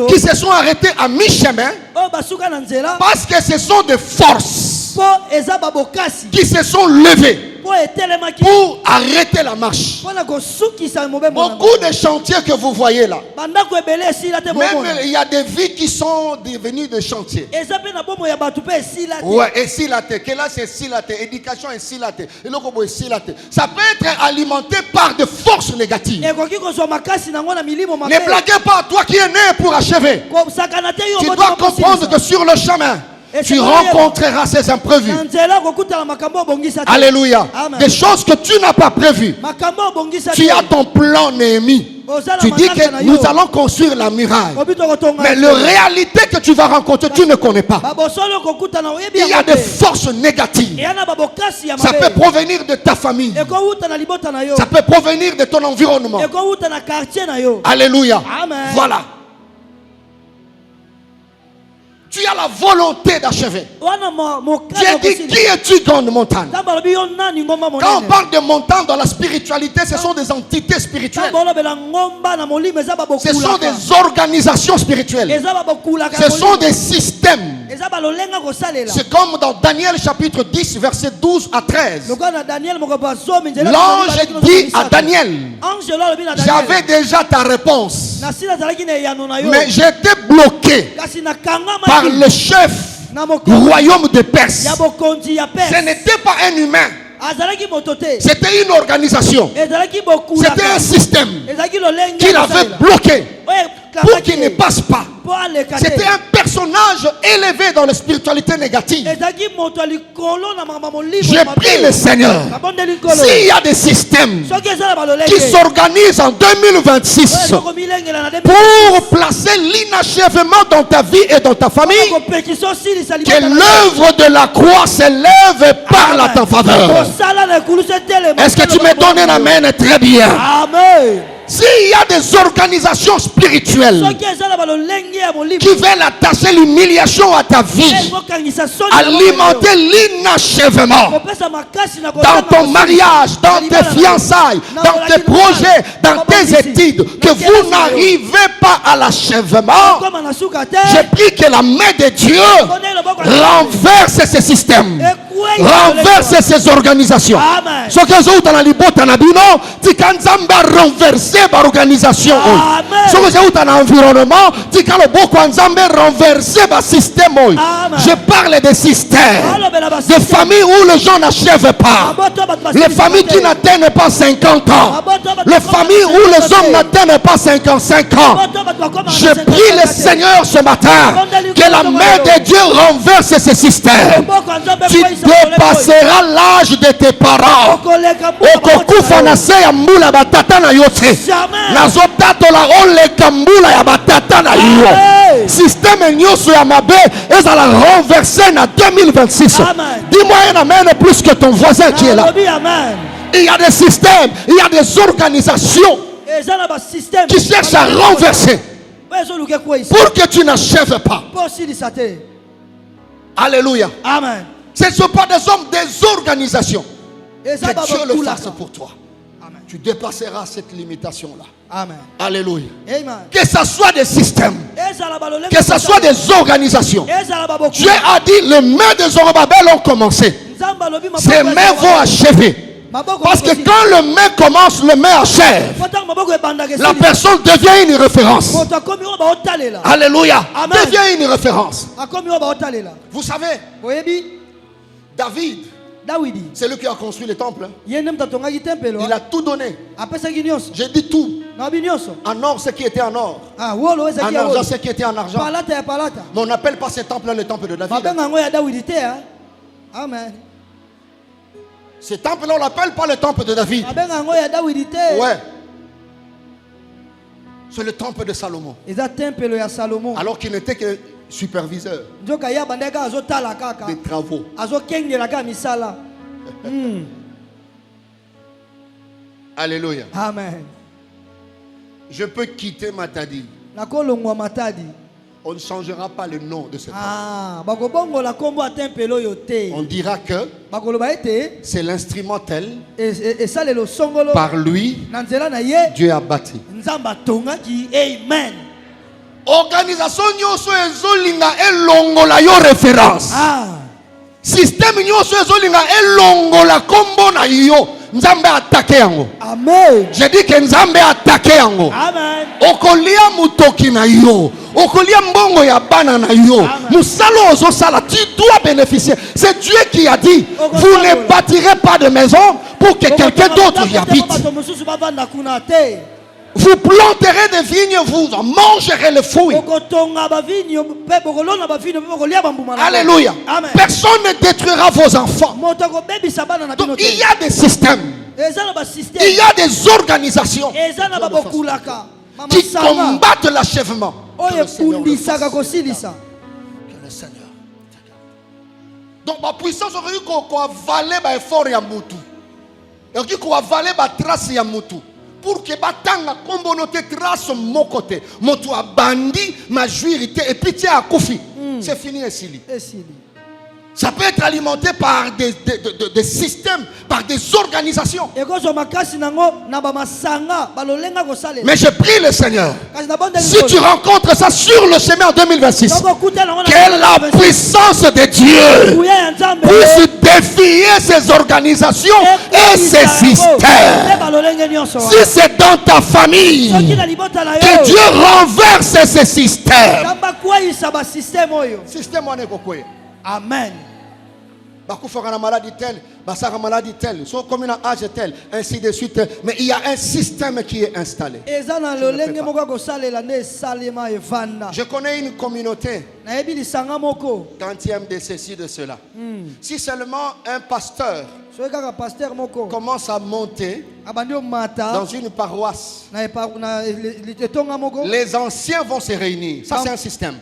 qui se sont arrêtés à mi-chemin parce que ce sont des forces qui se sont levées pour arrêter la marche. Beaucoup de chantiers que vous voyez là, même il y a des vies qui sont devenues des chantiers. Ouais, et silaté, que là c'est silaté, éducation est silaté, ça peut être alimenté par des forces négatives. Ne blaguez pas, toi qui es né pour achever. Tu dois comprendre que sur le chemin, tu rencontreras ces imprévus. Alléluia. Amen. Des choses que tu n'as pas prévues. Tu as ton plan Néhémie. Tu dis que nous allons construire la muraille. Mais la réalité que tu vas rencontrer, tu ne connais pas. Il y a des forces négatives. Ça peut provenir de ta famille. Ça peut provenir de ton environnement. Alléluia. Amen. Voilà. Tu as la volonté d'achever. Tu as dit: qui es-tu, grande montagne? Quand on parle de montagne dans la spiritualité, ce sont des entités spirituelles. Ce sont des organisations spirituelles. Ce sont des systèmes. C'est comme dans Daniel chapitre 10 verset 12 à 13. L'ange dit à Daniel: j'avais déjà ta réponse, mais j'étais bloqué par le chef du royaume de Perse. Ce n'était pas un humain, c'était une organisation, c'était un système qui l'avait bloqué pour qu'il ne passe pas. C'était un personnage élevé dans la spiritualité négative. J'ai pris le Seigneur. S'il y a des systèmes qui s'organisent en 2026 pour placer l'inachèvement dans ta vie et dans ta famille, que l'œuvre de la croix s'élève par la ta faveur. Est-ce que tu me donnes un amen? Très bien. Amen. S'il y a des organisations spirituelles qui veulent attacher l'humiliation à ta vie, alimenter l'inachèvement dans ton mariage, dans tes fiançailles, dans tes projets, dans tes études, que vous n'arrivez pas à l'achèvement, je prie que la main de Dieu renverse ces systèmes, renverse ces organisations. Ce que vous avez libota na bino, tika nzamba renverser par organisation. Ce que vous avez dans l'environnement, tika le boko nzamba renverser par système. Je parle des systèmes, des familles où les gens n'achèvent pas, les familles qui n'atteignent pas 50 ans, les familles où les hommes n'atteignent pas 55 ans. Je prie le Seigneur ce matin que la main de Dieu renverse ces systèmes. Tu dépasseras l'âge de tes parents. Okokufa na se ya mbula batata na yote. Nazotatola oleka mbula ya batata na yo. Système nyoso ya mabe ezala renverser na 2026. Dis-moi un amen plus que ton voisin qui est là. Il y a des systèmes, il y a des organisations qui cherchent à renverser pour que tu n'achèves pas. Alléluia. Amen. Ce ne sont pas des hommes, des organisations. Que Dieu le fasse pour toi. Amen. Tu dépasseras cette limitation-là. Amen. Alléluia. Amen. Que ce soit des systèmes, que ce soit des organisations. Dieu a dit, les mains de Zorobabel ont commencé. Ces mains vont achever. Parce que quand le main commence, le main achève. La personne devient une référence. Alléluia. Devient une référence. Vous savez, David, c'est lui qui a construit le temple. Il a tout donné. J'ai dit tout. En or, ce qui était en or. En argent, ce qui était en argent. Mais on n'appelle pas ce temple le temple de David. Amen. Ce temple-là, on ne l'appelle pas le temple de David. Ouais. C'est le temple de Salomon. Alors qu'il n'était que superviseur des travaux. Alléluia. Amen. Je peux quitter Matadi. On ne changera pas le nom de ce temple. On dira que c'est l'instrument tel par lui Dieu a bâti. Amen. Organisation nyoso ezolinga elongola yo référence. Système nyoso ezolinga elongola kombo na yo. Nzambe attaqué yango. Amen. Je dis que Nzambe attaqué yango. Amen. Okolia mutoki na yo. Okolia mbongo ya bana na yo. Musalo ozo sala, tu dois bénéficier. C'est Dieu qui a dit, vous ne bâtirez pas de maison pour que quelqu'un d'autre y habite. Vous planterez des vignes, vous en mangerez les fruits. Alléluia. Personne ne détruira vos enfants. Donc, il y a des systèmes. Il y a des organisations qui combattent l'achèvement. Que le Seigneur. Donc ma puissance aurait eu qu'on avaler l'effort ya mutu. Et qu'on avaler la trace ya mutu. Pour que batanga kombonote trace mon côté. Moto a bandi ma juirité et puis tiens à Kofi. C'est fini ici. Ça peut être alimenté par des systèmes, par des organisations. Mais je prie le Seigneur, si tu rencontres ça sur le chemin en 2026, que la puissance de Dieu puisse défier ces organisations et ces systèmes. Si c'est dans ta famille, que Dieu renverse ces systèmes. Amen. Bakufara maladie telle, Basara maladie telle, sont comme une âge tel, ainsi de suite. Mais il y a un système qui est installé. Je connais une communauté. Tantième de ceci, de cela. Si seulement un pasteur commence à monter dans une paroisse, les anciens vont se réunir. Ça, c'est un système.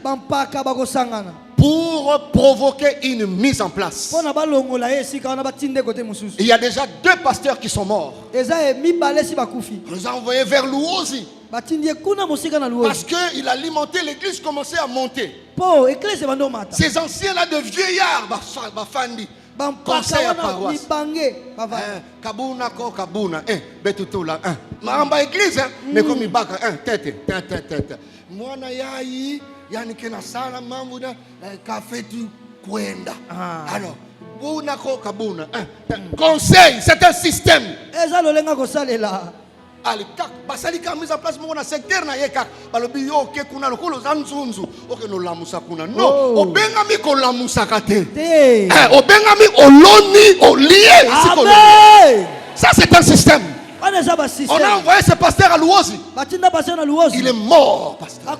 Pour provoquer une mise en place. Il y a déjà 2 pasteurs qui sont morts. On les a envoyés vers Louosi. Parce qu'il a alimenté l'église, commençait à monter. Ces anciens-là de vieillards, conseil à paroisse. Kabuna ko kabuna, betutula, mamba église, mais comme il baka, tête. Moi na yayi, yani kena sala mambo na café tu kwenda. Alors, buna ko kabuna, conseil, c'est un système. Ali kak basali ka mise en place mo na secteur na ye kak balobi yo ke kuna lokolo zanzunzu oke no lamusa kuna no obenga mi ko lamusa kate obenga mi oloni olie ici. Ça c'est un système. On a envoyé ce pasteur à Louosi. Il est mort, pasteur.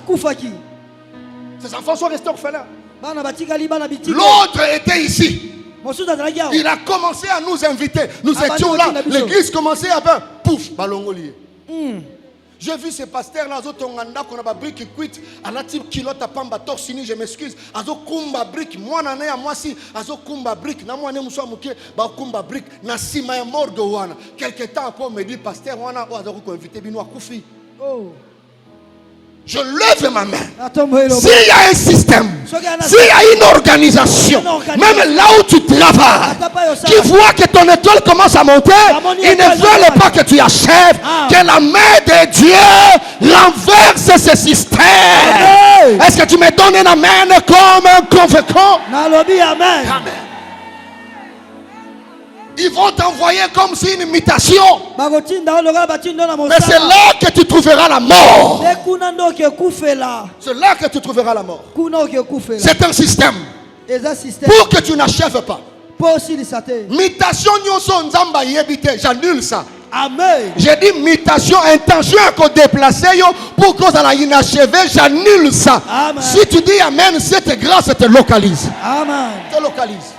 Ses enfants sont restés orphelins. L'autre était ici. Il a commencé à nous inviter. Nous étions là. L'église commençait à faire pouf, balongolier. J'ai vu ces pasteurs-là, Azotonganda, qu'on a ba brique cuite, à la type kilote à pamba torsini, je m'excuse, Azo kumba brique, moi n'en ai à moi si, Azo kumba brique, na moi ne moussa mouké, ba kumba brique, na si ma morgue wana. Quelque temps après, on me dit, pasteur, wana, ou Azo ko invité bino à Koufi. Oh. Je lève ma main. S'il y a un système, s'il y a une organisation, même là où tu travailles, qui voit que ton étoile commence à monter, ils ne veulent pas que tu achèves, que la main de Dieu renverse ce système. Est-ce que tu me donnes un amen comme un convaincant? Amen. Ils vont t'envoyer comme si une imitation. Mais c'est là que tu trouveras la mort. C'est là que tu trouveras la mort. C'est un système. Pour que tu n'achèves pas. Mutation, j'annule ça. Amen. J'ai dit mutation, intention à déplacer pour cause à la inachevé, j'annule ça. Amen. Si tu dis amen, cette grâce te localise. Amen. Te localise.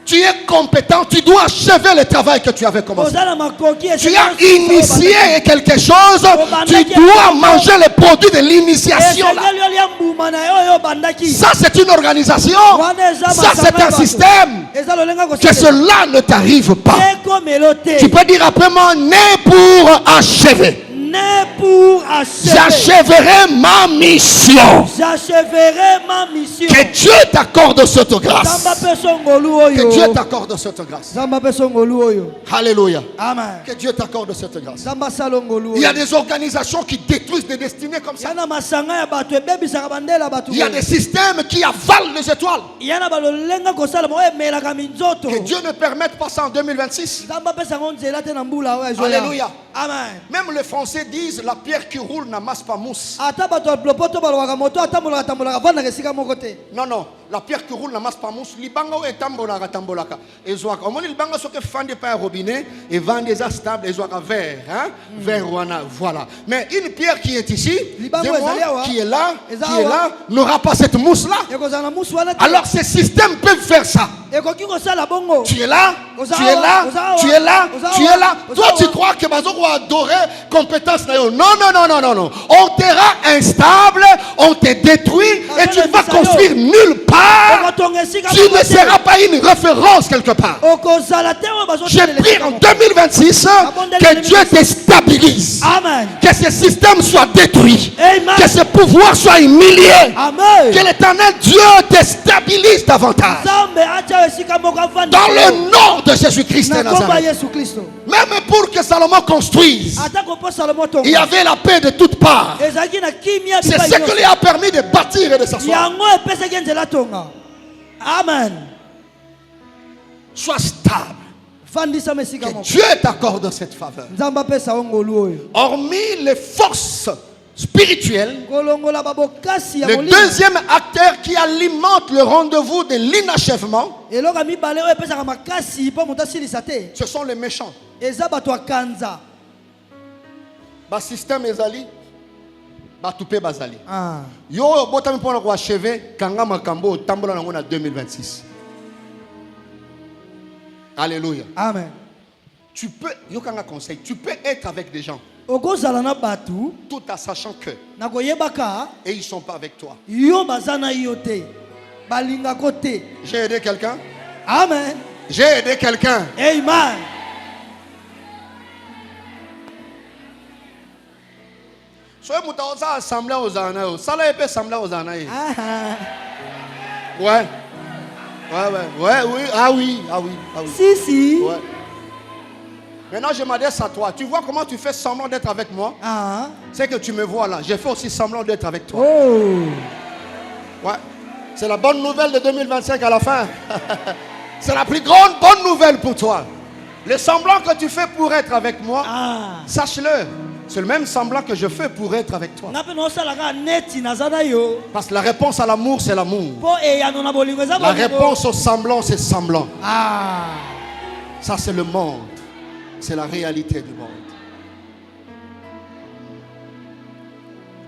Tu es compétent, tu dois achever le travail que tu avais commencé. Tu as initié quelque chose, tu dois manger les produits de l'initiation. Ça c'est une organisation, ça c'est un système. Que cela ne t'arrive pas. Tu peux dire après moi, né pour achever. J'achèverai ma mission. Que Dieu t'accorde cette grâce. Que Dieu t'accorde cette grâce. Alléluia. Amen. Que Dieu t'accorde cette grâce. Il y a des organisations qui détruisent des destinées comme ça. Il y a des systèmes qui avalent les étoiles. Que Dieu ne permette pas ça en 2026. Alléluia. Amen. Même les Français disent la pierre qui roule n'amasse pas mousse. Non, non. La pierre qui roule n'amasse pas mousse. Libanga ou etambolaka tambolaka. Ezouaka. Au moins libanga soit que fande pas un robinet et vend des stable ezouaka vert, hein? Vert wana, voilà. Mais une pierre qui est ici, qui est là, n'aura pas cette mousse là. Alors ces systèmes peuvent faire ça. Tu es là, tu es là, tu es là, tu es là. Toi tu crois que Bazoko va adorer compétence na yo. Non, non, non, non, non, non. On te rend instable, on te détruit et tu ne vas construire nulle part. Tu ne seras pas une référence quelque part. Je prie en 2026 que Dieu te stabilise. Amen. Que ce système soit détruit. Amen. Que ce pouvoir soit humilié. Amen. Que l'Éternel Dieu te stabilise davantage. Dans le nom de Jésus-Christ de Nazareth. Même pour que Salomon construise, il y avait la paix de toutes parts. C'est ce qui lui a permis de bâtir et de s'asseoir. Amen. Sois stable. Que Dieu t'accorde cette faveur. Hormis les forces spirituelles, le deuxième acteur qui alimente le rendez-vous de l'inachèvement, ce sont les méchants. Ba système ezali ba toupé bazali. Yo botami pona ko achever kanga makambo tambola nango na 2026. Alléluia. Amen. Tu peux yo kanga conseil, tu peux être avec des gens tout en sachant que et ils sont pas avec toi. J'ai aidé quelqu'un. Amen. J'ai aidé quelqu'un. Amen. Soyez moutaosa assemblée aux anaïs. Ça là, il peut assembler aux anaïs. Ouais. Ouais. Oui. Ah oui. Si. Ouais. Maintenant, je m'adresse à toi. Tu vois comment tu fais semblant d'être avec moi? C'est que tu me vois là. J'ai fait aussi semblant d'être avec toi. Ouais. C'est la bonne nouvelle de 2025 à la fin. C'est la plus grande bonne nouvelle pour toi. Le semblant que tu fais pour être avec moi, sache-le. C'est le même semblant que je fais pour être avec toi. Parce que la réponse à l'amour, c'est l'amour. La réponse au semblant, c'est semblant. Ça, c'est le monde. C'est la réalité du monde.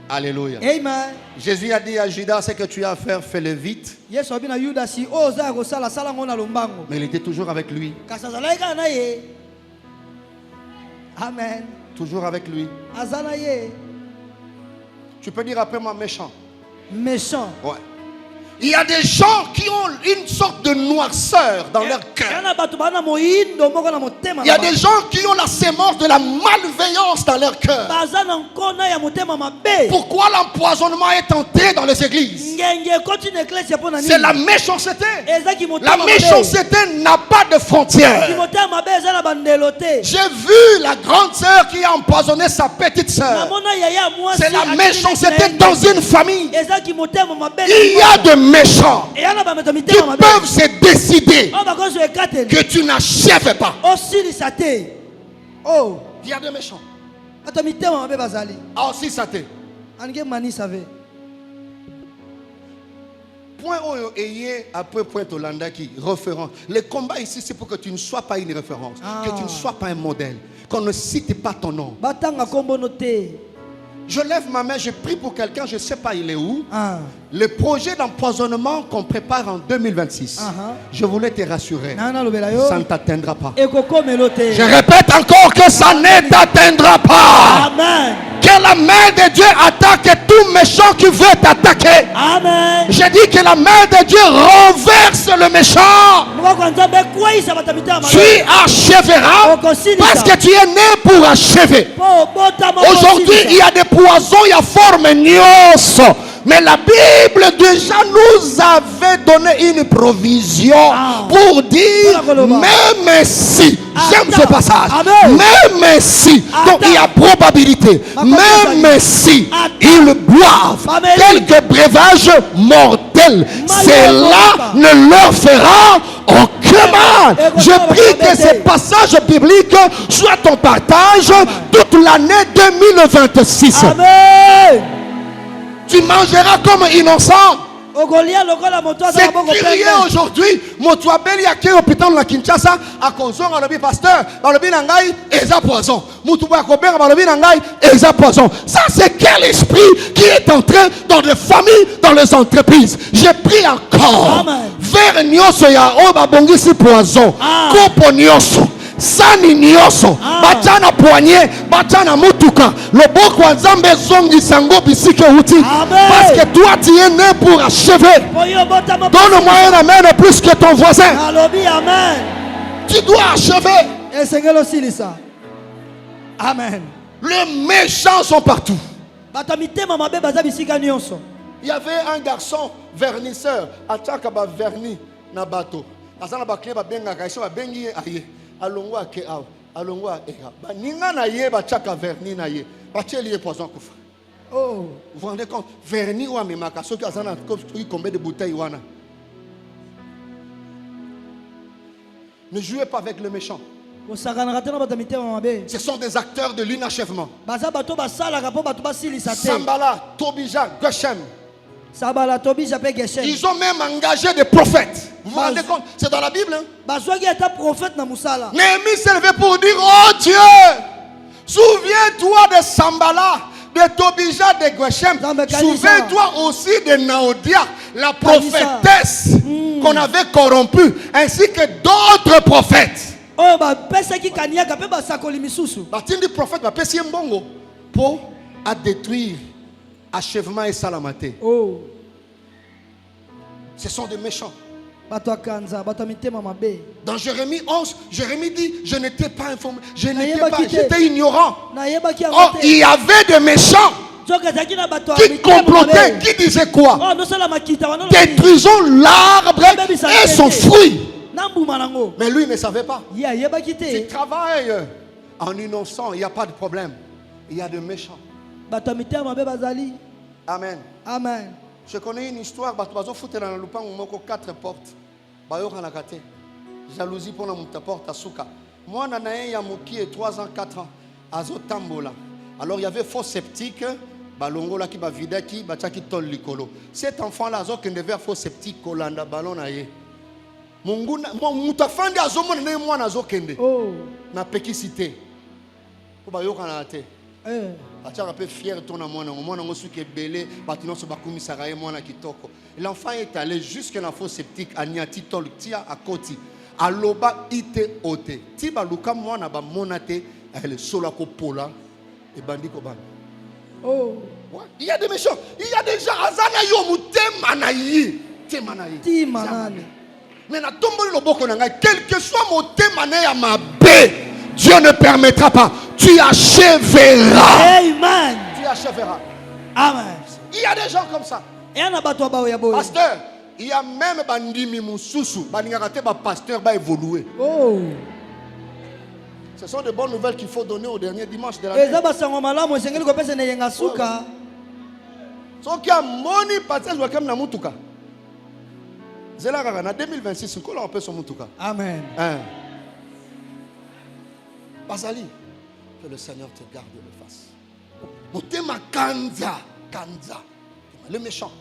Alléluia. Amen. Jésus a dit à Judas, ce que tu as à faire, fais-le vite. Mais il était toujours avec lui. Amen. Toujours avec lui. Tu peux dire après moi méchant. Méchant. Ouais. Il y a des gens qui ont une sorte de noirceur dans leur cœur. Il y a des gens qui ont la sémence de la malveillance dans leur cœur. Pourquoi l'empoisonnement est entré dans les églises? C'est la méchanceté. La méchanceté n'a pas de frontières. J'ai vu la grande sœur qui a empoisonné sa petite sœur. C'est la méchanceté dans une famille. Il y a de méchants qui peuvent se décider que tu n'achèves pas. Oh, il y a des méchants. Ah, aussi ça t'est. Point oyo ayé après point Olanda qui référence. Le combat ici c'est pour que tu ne sois pas une référence, que tu ne sois pas un modèle, qu'on ne cite pas ton nom. Je lève ma main, je prie pour quelqu'un, je ne sais pas il est où. Le projet d'empoisonnement qu'on prépare en 2026, je voulais te rassurer, ça ne t'atteindra pas. Je répète encore que ça ne t'atteindra pas. Amen. Que la main de Dieu attaque tout méchant qui veut t'attaquer. Amen. Je dis que la main de Dieu renverse le méchant. Tu achèveras parce que tu es né pour achever. Aujourd'hui, il y a des poisons, il y a forme nyos. Mais la Bible déjà nous avait donné une provision pour dire même si, j'aime ce passage, même si, donc il y a probabilité, même si ils boivent quelques breuvages mortels, cela ne leur fera aucun mal. Je prie que ces passages bibliques soient ton partage toute l'année 2026. Amen. Tu mangeras comme innocent. C'est crié aujourd'hui. Motuabeli a qui hôpital la Kinshasa à cause à l'objet pasteur. Dans le binangai, eza poison. Moutouba Kobera dans le binangai, eza poison. Ça c'est quel esprit qui est entré dans les familles, dans les entreprises. J'ai pris encore. Vers nyoso ya oba bongisi poison. Kopo nyoso. Sani nyoso batana poignet batana mutuka loboko wa Nzambe zongi sango bisike uti parce que toi tu es né pour achever. Donne-moi un amen plus que ton voisin. Tu dois achever. Amen. Les méchants sont partout. Il y avait un garçon vernisseur ataka vernis na bateau azana ba clé ba benga kaisho ba bengi aye alongwa ke aw alongwa eka baninga na ye ba chaka vernis na ye ba cheli poison kufa. Oh, vous vous rendez compte vernis wa memaka soki azana combien de bouteilles wana. Ne jouez pas avec le méchant. Ce sont des acteurs de l'inachèvement. Sambala, Tobija, Geshem. Ils ont même engagé des prophètes. Vous vous rendez compte? C'est dans la Bible. Néhémie s'est levé pour dire: oh Dieu, souviens-toi de Sambala, de Tobija, de Geshem. Souviens-toi aussi de Naodia, la prophétesse qu'on avait corrompue, ainsi que d'autres prophètes. Batindi prophète va passer un bongo pour à détruire achèvement et salamate. Oh. Ce sont des méchants. Dans Jérémie 11, Jérémie dit: je n'étais pas informé, je n'étais pas, j'étais ignorant. Oh, il y avait des méchants qui complotaient, qui disaient quoi? Détruisons l'arbre et son fruit. Mais lui ne savait pas. Tu travailles en innocent, il n'y a pas de problème. Il y a des méchants. Amen. Amen. Je connais une histoire, dans le 4 portes. Jalousie pour la porte à Souka. Moi, il y a 3 ans, 4 ans. Alors il y avait faux sceptique. Cet enfant-là, il devait faux sceptique. Ballon mutafandi azomona ne mwana azokende na pekisité ko bayokana te ataka pe fier tona mwana ngosuki ebele batinoso bakumisaka ye mwana kitoko. L'enfant est allé jusque na faux sceptique aniati tol tia akoti aloba ite ote ti baluka mwana ba monate Elle est seule à Kopola et bandit Koban. Oh. Ouais. Il y a des méchants. Il y a des gens. Azana yomuté manayi. Té manayi. Ti manani. Mais na tomboli loboko nanga. Quel que soit mon té manayi à ma baie, Dieu ne permettra pas. Tu achèveras. Amen. Tu achèveras. Amen. Il y a des gens comme ça. Pasteur, il y a même bandimi mususu. Baningakate ba pasteur va évoluer. Oh. Ce sont de bonnes nouvelles qu'il faut donner au dernier dimanche de l'année. So qui a moni pasteur doit comme na mutuka. Zela kaka na 2026 ko la on peut son mutuka. Amen. Basali, que le Seigneur te garde le face. Motema kanza. Le méchant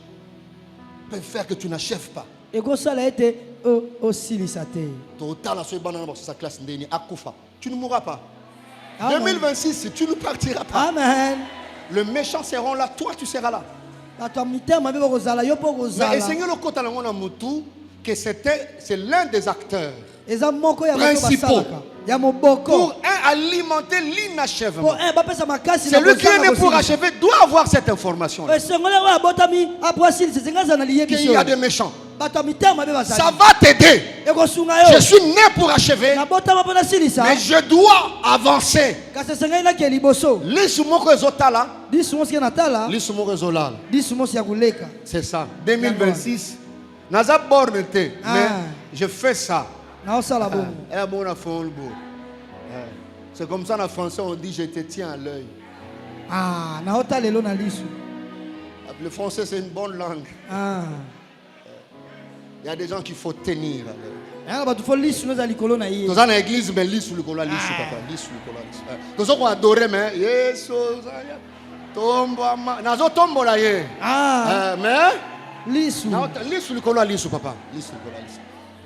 peut faire que tu n'achèves pas. Et que ça a été aussi lissaté. Tu ne mourras pas. Amen. 2026, tu ne partiras pas. Amen. Le méchant sera là, toi tu seras là. Mais Seigneur le côté que c'est l'un des acteurs principaux pour alimenter l'inachèvement. C'est lui qui est né pour achever, doit avoir cette information. Il y a des méchants. Ça va t'aider. Je suis né pour achever, mais je dois avancer. C'est ça. 2026. Naza borne te, mais je fais ça. C'est comme ça en français on dit je te tiens à l'œil. Le français c'est une bonne langue. Il y a des gens qu'il faut tenir à l'œil. Dans l'église, mais lis sur le colon, lis sur papa, lis sur le colon. Nous sommes adorés, mais yes, tombo, nazo tombo la ye. Mais lis sur le colon, lis sur papa, lis sur le colon.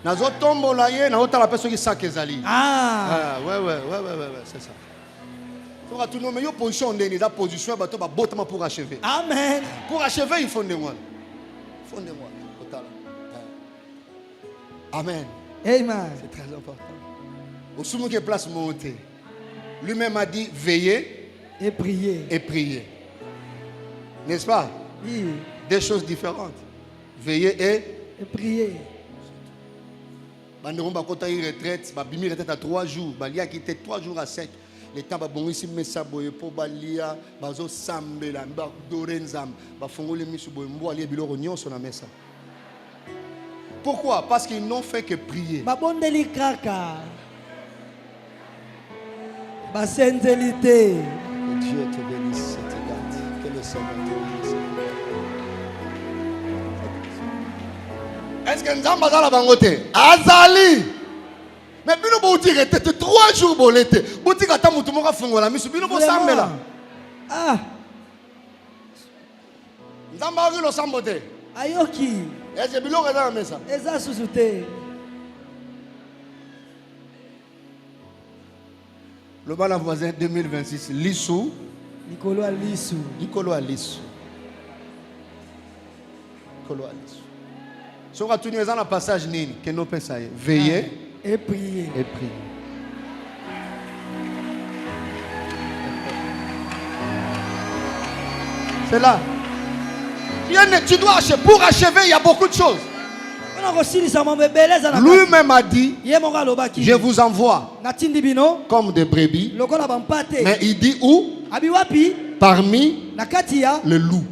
Nazo tombo la ye, nazo la personne qui sakezali. Ouais, c'est ça. Tu vas tout nommer une position de la position, bateau ba botement pour achever. Amen. Pour achever, il faut de moi. Il faut de moi. Amen. Amen. C'est très important. Au sommet de place montée, lui-même a dit veillez et priez. Et priez. N'est-ce pas? Oui. Deux choses différentes. Veillez et prier. Bandon ba kota y retraite, ba bimi retraite à 3 jours, ba lia quitté 3 jours à 7. Les temps ba bon ici messa boye po ba lia, ba zo sambela, ba dorenzam, ba fongole misu boye mbo ali biloko nyonso na messa. Pourquoi? Parce qu'ils n'ont fait que prier. Babondeli kaka. Basenzelité. Que Dieu te bénisse et te garde. Que le Seigneur te bénisse. Est-ce que nous avons la bangote? Azali. Mais bino bouti rete 3 jours bolete. Bouti kata mutu moka fungola misu bino bo sambela. Nzamba ngilo sambote. Ayoki. Est-ce que biloko eza na mesa? Eza susu te. Le bal voisin 2026 lisu. Nikolo alisu. Nikolo alisu. Nikolo alisu. Si on va tenir dans le passage nini que nous pensons veiller et prier. Et prier. C'est là. Tu dois achever. Pour achever, il y a beaucoup de choses. Lui-même a dit, je vous envoie comme des brebis. Mais il dit où? Parmi le loup.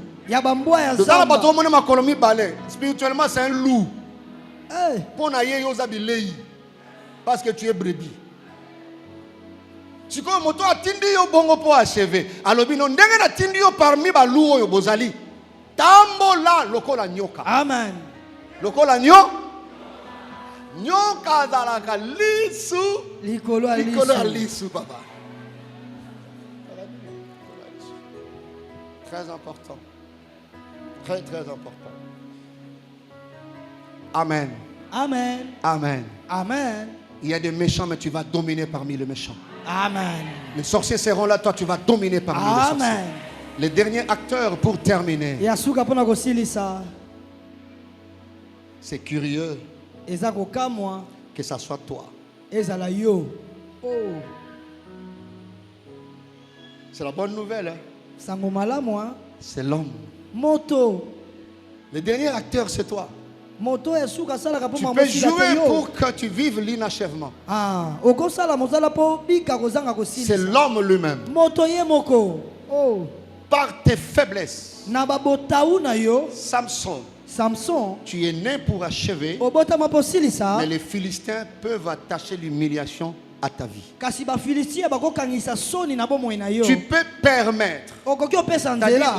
Spirituellement, c'est un loup. Parce que tu es brebis. Si tu as achevé, alors parmi les loups, tambola lokola nyoka. Amen. Lokola nyoka zalaka lisu. Likolo lisu papa. Très important. Très très important. Amen. Amen. Amen. Amen. Il y a des méchants, mais tu vas dominer parmi les méchants. Amen. Les sorciers seront là, toi tu vas dominer parmi les sorciers. Amen. Le dernier acteur pour terminer. C'est curieux que ça soit toi. C'est la bonne nouvelle. Hein? C'est l'homme. Moto. Le dernier acteur, c'est toi. Moto est sous tu peux jouer pour que tu vives l'inachèvement. C'est l'homme lui-même. Oh. Par tes faiblesses. Samson, tu es né pour achever, mais les Philistins peuvent attacher l'humiliation à ta vie. Tu peux permettre.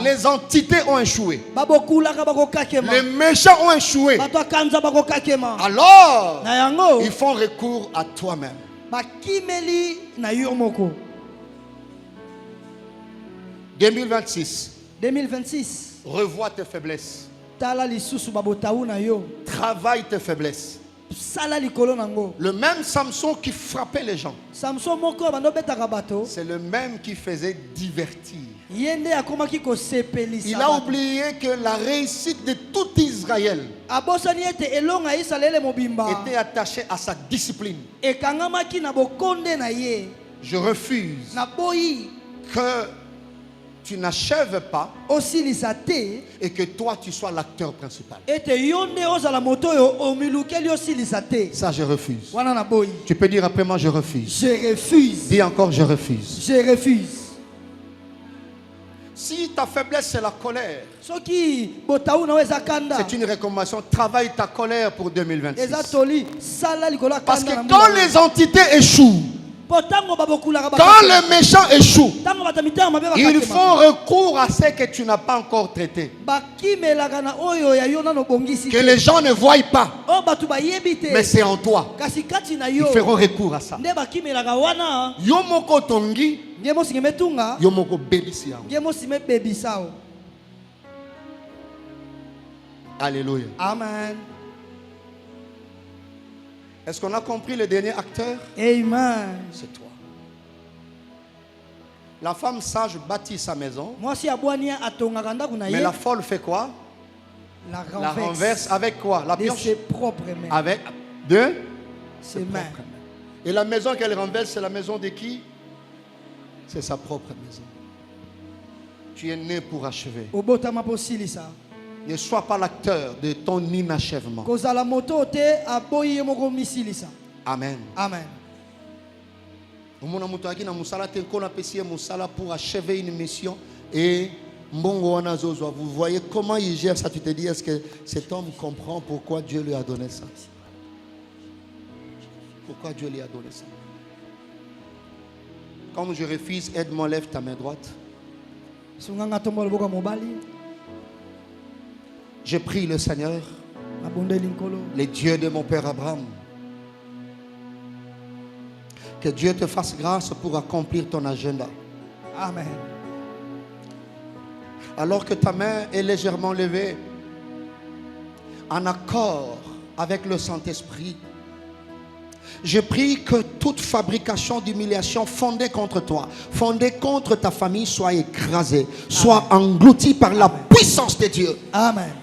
Les entités ont échoué. Les méchants ont échoué. Alors, ils font recours à toi-même. 2026. Revois tes faiblesses. Travaille tes faiblesses. Le même Samson qui frappait les gens, c'est le même qui faisait divertir. Il a oublié que la réussite de tout Israël était attachée à sa discipline. Je refuse que tu n'achèves pas et que toi tu sois l'acteur principal. Ça je refuse. Tu peux dire après moi je refuse. Je refuse. Dis encore je refuse. Je refuse. Si ta faiblesse c'est la colère, c'est une recommandation. Travaille ta colère pour 2026. Parce que quand les entités échouent, quand les méchants échouent, ils font recours à ce que tu n'as pas encore traité. Que les gens ne voient pas. Mais c'est en toi. Ils feront recours à ça. Yomoko tongi, yomoko bebisi. Alléluia. Amen. Est-ce qu'on a compris le dernier acteur? Amen. C'est toi. La femme sage bâtit sa maison. Mais la folle fait quoi? La renverse avec quoi? La pioche? De ses propres mains. Avec ses mains. Et la maison qu'elle renverse, c'est la maison de qui? C'est sa propre maison. Tu es né pour achever. Ne sois pas l'acteur de ton inachèvement. Amen. Amen. Pour achever une mission et vous voyez comment il gère ça. Tu te dis, est-ce que cet homme comprend pourquoi Dieu lui a donné ça? Pourquoi Dieu lui a donné ça? Comme je refuse, aide-moi, lève ta main droite. Je prie le Seigneur, le Dieu de mon père Abraham, que Dieu te fasse grâce pour accomplir ton agenda. Amen. Alors que ta main est légèrement levée, en accord avec le Saint-Esprit, je prie que toute fabrication d'humiliation fondée contre toi, fondée contre ta famille, soit écrasée, soit engloutie par la puissance de Dieu. Amen.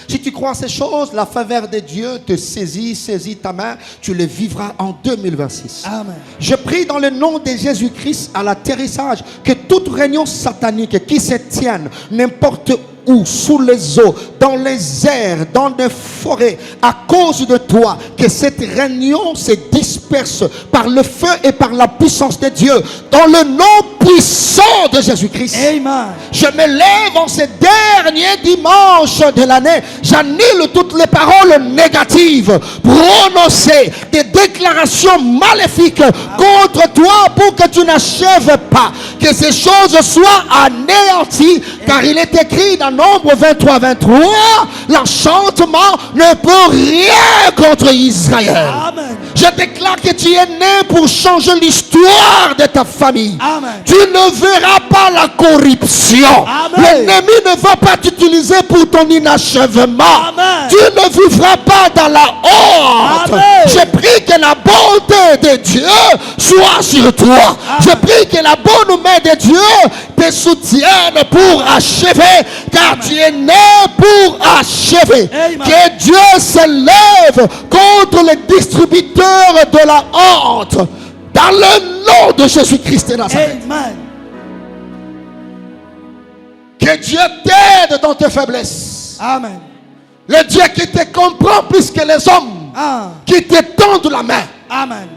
Si tu crois ces choses, la faveur de Dieu te saisit ta main, tu le vivras en 2026. Amen. Je prie dans le nom de Jésus-Christ à l'atterrissage que toute réunion satanique qui se tienne n'importe où, sous les eaux, dans les airs, dans les forêts, à cause de toi, que cette réunion se disperse par le feu et par la puissance de Dieu, dans le nom puissant de Jésus-Christ. Amen. Je me lève en ce dernier dimanche de l'année, j'annule toutes les paroles négatives, prononcées, des déclarations maléfiques contre toi pour que tu n'achèves pas, que ces choses soient anéanties, car il est écrit dans Nombre 23, l'enchantement ne peut rien contre Israël. Amen. Je déclare que tu es né pour changer l'histoire de ta famille. Amen. Tu ne verras pas la corruption. L'ennemi ne va pas t'utiliser pour ton inachèvement. Amen. Tu ne vivras pas dans la honte. Amen. Je prie que la bonté de Dieu soit sur toi. Amen. Je prie que la bonne main de Dieu te soutienne pour achever, car tu es né pour achever. Amen. Que Dieu s'élève contre les distributeurs de la honte dans le nom de Jésus-Christ de Nazareth. Amen. Dieu t'aide dans tes faiblesses. Amen. Le Dieu qui te comprend plus que les hommes. Qui te tendent la main. Amen.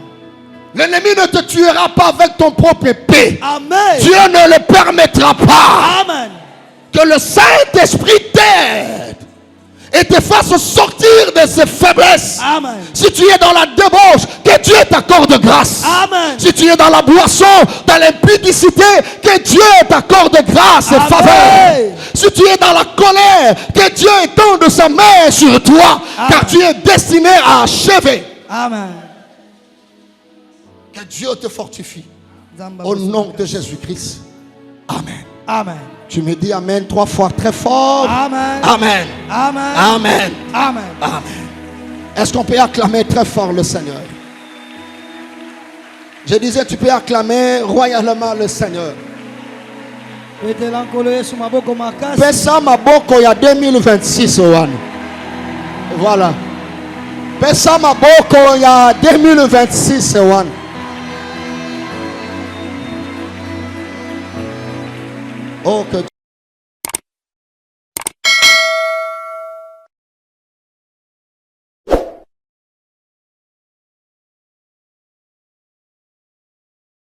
L'ennemi ne te tuera pas avec ton propre épée. Amen. Dieu ne le permettra pas. Amen. Que le Saint-Esprit t'aide et te fasse sortir de ses faiblesses. Amen. Si tu es dans la débauche, que Dieu t'accorde grâce. Amen. Si tu es dans la boisson, dans l'impudicité, que Dieu t'accorde grâce et faveur. Si tu es dans la colère, que Dieu étende sa main sur toi. Amen. Car tu es destiné à achever. Amen. Que Dieu te fortifie. Au nom de Jésus-Christ. Amen. Amen. Tu me dis Amen 3 fois très fort. Amen. Amen. Amen. Amen. Amen. Amen. Est-ce qu'on peut acclamer très fort le Seigneur? Je disais, tu peux acclamer royalement le Seigneur. Pesa maboko ya 2026 Owan. Voilà. Pesa maboko ya 2026 Owan. Oh, que